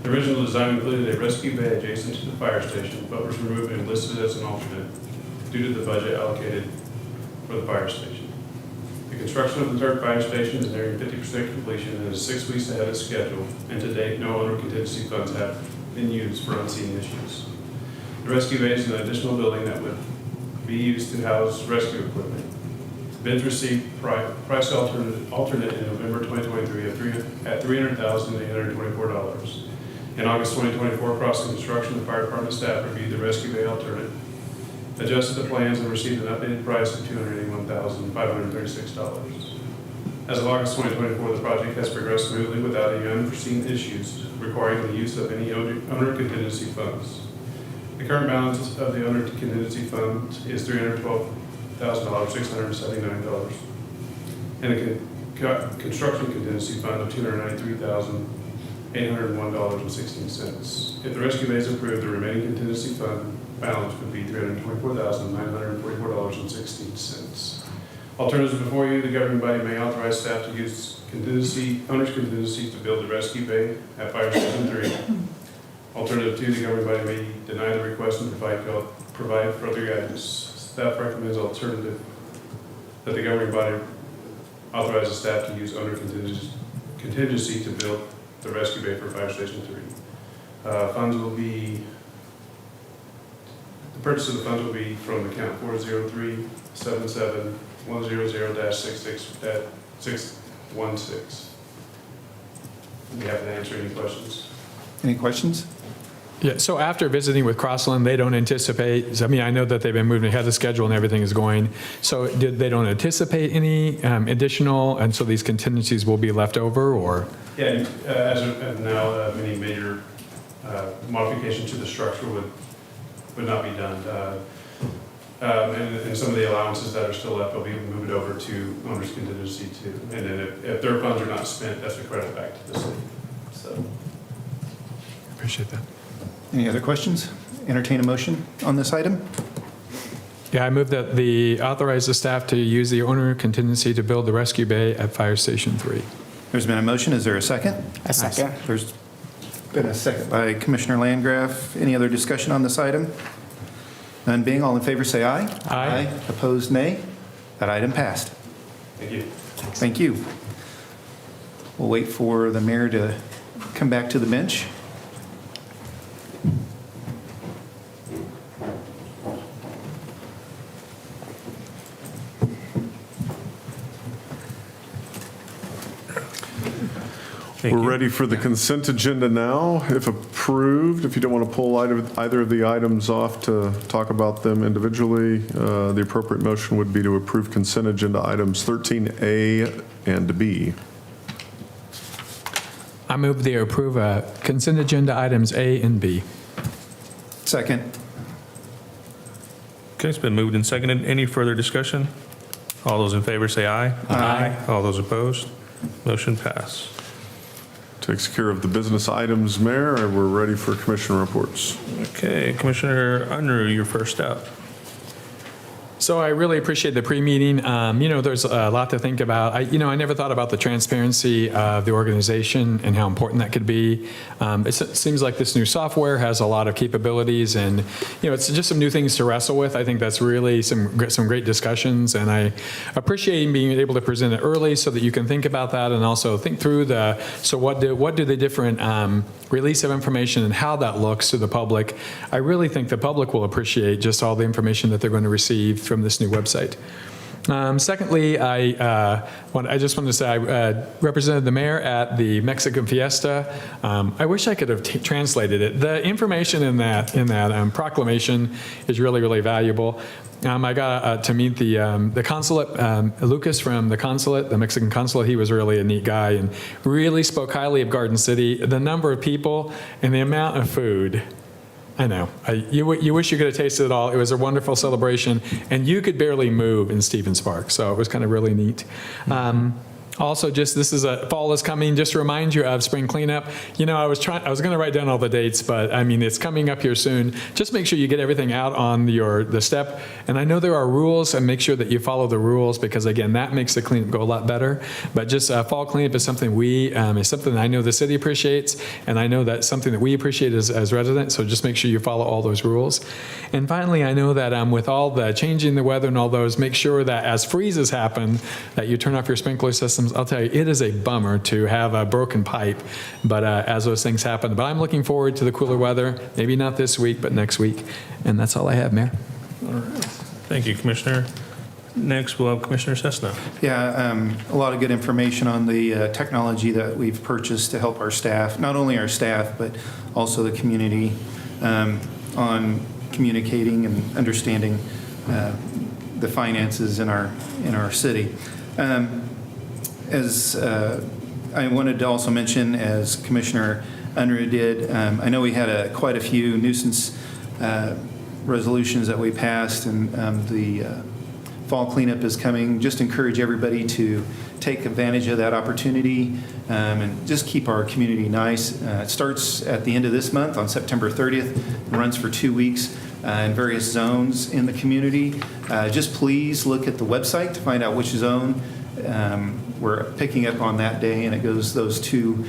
The original design included a rescue bay adjacent to the fire station, but was removed and listed as an alternate due to the budget allocated for the fire station. The construction of the third fire station is nearing 50% completion and is 6 weeks ahead of schedule, and to date, no other contingency funds have been used for unseen issues. The rescue bay is an additional building that would be used to house rescue equipment. Bids received price alternate in November 2023 at $300,824. In August 2024, across the construction, the fire department staff reviewed the rescue bay alternate, adjusted the plans, and received an updated price of $281,536. As of August 2024, the project has progressed smoothly without any unforeseen issues requiring the use of any owner contingency funds. The current balance of the owner contingency fund is $312,679, and a construction contingency fund of $293,801.16. If the rescue bay is approved, the remaining contingency fund balance would be $324,944.16. Alternatives before you, the governing body may authorize staff to use owner's contingency to build the rescue bay at Fire Station 3. Alternative 2, the governing body may deny the request and provide further guidance. Staff recommends alternative that the governing body authorizes staff to use owner contingency to build the rescue bay for Fire Station 3. The purchase of the funds will be from account 403-77-100-616. We have to answer any questions. Any questions? Yeah, so after visiting with Crossland, they don't anticipate, I mean, I know that they've been moving ahead of schedule and everything is going, so they don't anticipate any additional, and so these contingencies will be left over, or? Yeah, as of now, any major modification to the structure would not be done. And some of the allowances that are still left will be moved over to owner's contingency too. And then if their funds are not spent, that's a credit back to the city. So. Appreciate that. Any other questions? Entertain a motion on this item? Yeah, I move that authorize the staff to use the owner contingency to build the rescue bay at Fire Station 3. There's been a motion. Is there a second? A second. There's been a second by Commissioner Landgraf. Any other discussion on this item? None being, all in favor say aye. Aye. Opposed, nay. That item passed. Thank you. Thank you. We'll wait for the mayor to come back to the bench. We're ready for the consent agenda now. If approved, if you don't want to pull either of the items off to talk about them individually, the appropriate motion would be to approve consent agenda items 13A and B. I move they approve consent agenda items A and B. Second. Okay, it's been moved and seconded. Any further discussion? All those in favor say aye. Aye. All those opposed? Motion pass. Takes care of the business items, Mayor, and we're ready for commissioner reports. Okay, Commissioner Unruh, you're first up. So I really appreciate the pre-meeting. There's a lot to think about. I never thought about the transparency of the organization and how important that could be. It seems like this new software has a lot of capabilities, and it's just some new things to wrestle with. I think that's really some great discussions, and I appreciate being able to present it early so that you can think about that and also think through what do the different release of information and how that looks to the public. I really think the public will appreciate just all the information that they're going to receive from this new website. Secondly, I just wanted to say I represented the mayor at the Mexican Fiesta. I wish I could have translated it. The information in that proclamation is really, really valuable. I got to meet the consulate, Lucas from the consulate, the Mexican consulate. He was really a neat guy and really spoke highly of Garden City. The number of people and the amount of food. I know. You wish you could have tasted it all. It was a wonderful celebration, and you could barely move in Stevens Park, so it was kind of really neat. Also, just this is fall is coming. Just to remind you of spring cleanup. I was going to write down all the dates, but I mean it's coming up here soon. Just make sure you get everything out on the step. And I know there are rules, and make sure that you follow the rules because again that makes the cleanup go a lot better. But just fall cleanup is something is something that I know the city appreciates, and I know that's something that we appreciate as residents. So just make sure you follow all those rules. And finally, I know that with all the changing the weather and all those, make sure that as freezes happen, that you turn off your sprinkler systems. I'll tell you, it is a bummer to have a broken pipe, but as those things happen. But I'm looking forward to the cooler weather, maybe not this week, but next week. And that's all I have, Mayor. All right. Thank you, Commissioner. Next, we'll have Commissioner Cessna. Yeah, a lot of good information on the technology that we've purchased to help our staff, not only our staff, but also the community on communicating and understanding the finances in our city. As I wanted to also mention, as Commissioner Unruh did, I know we had quite a few nuisance resolutions that we passed, and the fall cleanup is coming. Just encourage everybody to take advantage of that opportunity and just keep our community nice. It starts at the end of this month on September 30th and runs for 2 weeks in various zones in the community. Just please look at the website to find out which zone we're picking up on that day, and it goes those 2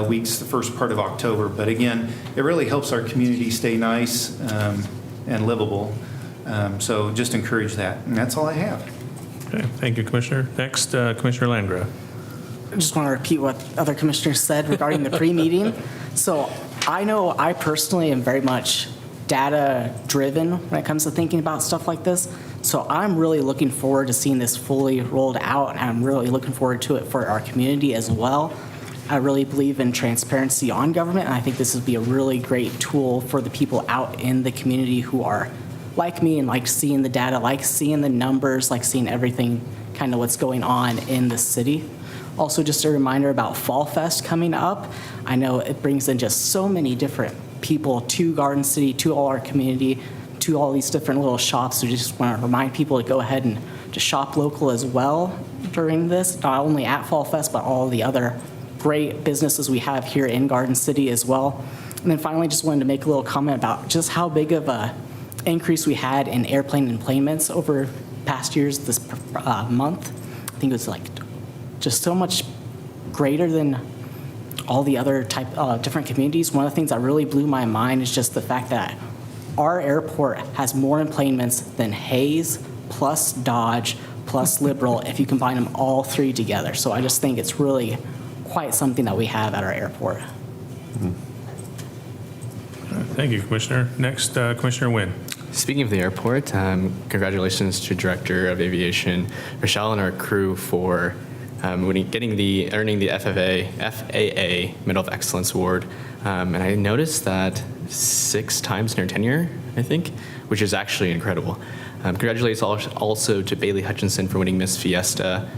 weeks, the first part of October. But again, it really helps our community stay nice and livable. So just encourage that. And that's all I have. Okay, thank you, Commissioner. Next, Commissioner Landgraf. I just want to repeat what other commissioners said regarding the pre-meeting. So I know I personally am very much data-driven when it comes to thinking about stuff like this. So I'm really looking forward to seeing this fully rolled out, and I'm really looking forward to it for our community as well. I really believe in transparency on government, and I think this would be a really great tool for the people out in the community who are like me and like seeing the data, like seeing the numbers, like seeing everything, kind of what's going on in the city. Also, just a reminder about Fall Fest coming up. I know it brings in just so many different people to Garden City, to all our community, to all these different little shops. So just want to remind people to go ahead and to shop local as well during this, not only at Fall Fest, but all the other great businesses we have here in Garden City as well. And then finally, just wanted to make a little comment about just how big of a increase we had in airplane enplanements over past years this month. I think it was like just so much greater than all the other different communities. One of the things that really blew my mind is just the fact that our airport has more enplanements than Hayes plus Dodge plus Liberal if you combine them all 3 together. So I just think it's really quite something that we have at our airport. Thank you, Commissioner. Next, Commissioner Nguyen. Speaking of the airport, congratulations to Director of Aviation Rochelle and our crew for earning the FAA Medal of Excellence Award. And I noticed that 6 times in her tenure, I think, which is actually incredible. Congratulations also to Bailey Hutchinson for winning Miss Fiesta.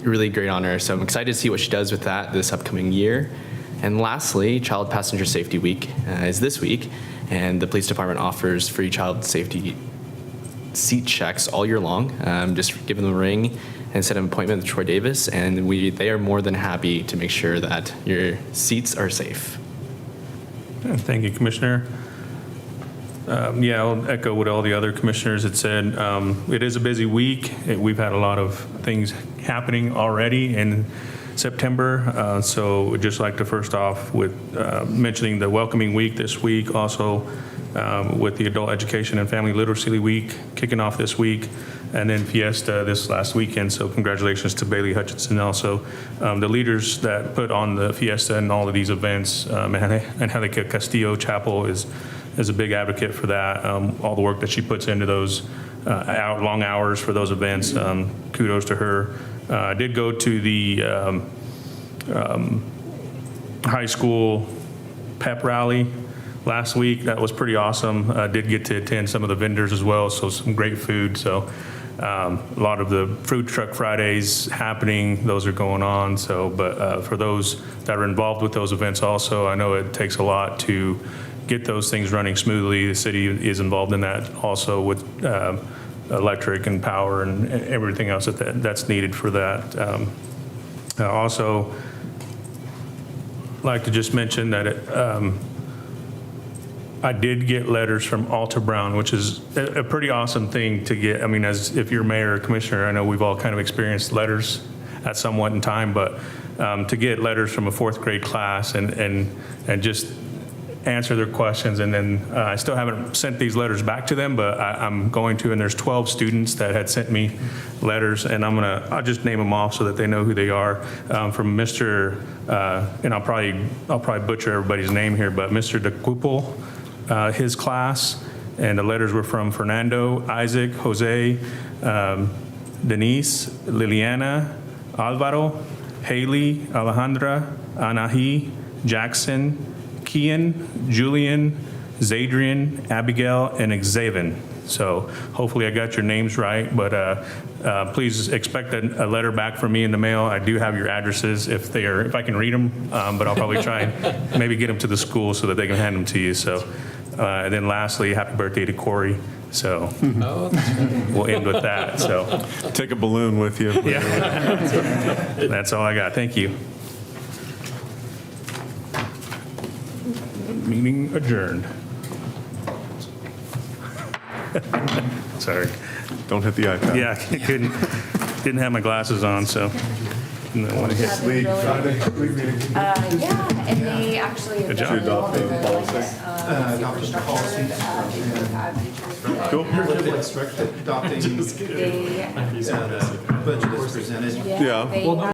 Really great honor. So I'm excited to see what she does with that this upcoming year. And lastly, Child Passenger Safety Week is this week, and the police department offers free child safety seat checks all year long. Just give them a ring and set an appointment with Troy Davis, and they are more than happy to make sure that your seats are safe. Thank you, Commissioner. I'll echo what all the other commissioners had said. It is a busy week. We've had a lot of things happening already in September. So we'd just like to first off with mentioning the Welcoming Week this week, also with the Adult Education and Family Literacy Week kicking off this week, and then Fiesta this last weekend. So congratulations to Bailey Hutchinson, also the leaders that put on the Fiesta and all of these events. And Angelica Castillo Chapel is a big advocate for that. All the work that she puts into those long hours for those events. Kudos to her. I did go to the high school pep rally last week. That was pretty awesome. I did get to attend some of the vendors as well, so some great food. So a lot of the food truck Fridays happening, those are going on. So, but for those that are involved with those events also, I know it takes a lot to get those things running smoothly. The city is involved in that also with electric and power and everything else that's needed for that. Also, like to just mention that I did get letters from Alta Brown, which is a pretty awesome thing to get. I mean, as if you're mayor or commissioner, I know we've all kind of experienced letters at some point in time, but to get letters from a 4th grade class and just answer their questions. And then I still haven't sent these letters back to them, but I'm going to, and there's 12 students that had sent me letters, and I'll just name them off so that they know who they are. From Mr., and I'll probably butcher everybody's name here, but Mr. DeCupel, his class, and the letters were from Fernando, Isaac, Jose, Denise, Liliana, Alvaro, Haley, Alejandra, Anahi, Jackson, Kian, Julian, Zadrian, Abigail, and Xavier. So hopefully I got your names right, but please expect a letter back from me in the mail. I do have your addresses if I can read them, but I'll probably try and maybe get them to the school so that they can hand them to you. So, and then lastly, happy birthday to Corey. So we'll end with that. So take a balloon with you. Yeah, that's all I got. Thank you. Meeting adjourned. Sorry. Don't hit the iPad. Yeah, didn't have my glasses on, so. Yeah, and they actually Good job. adopted the policy. Cool. Adopting budget is presented. Yeah. They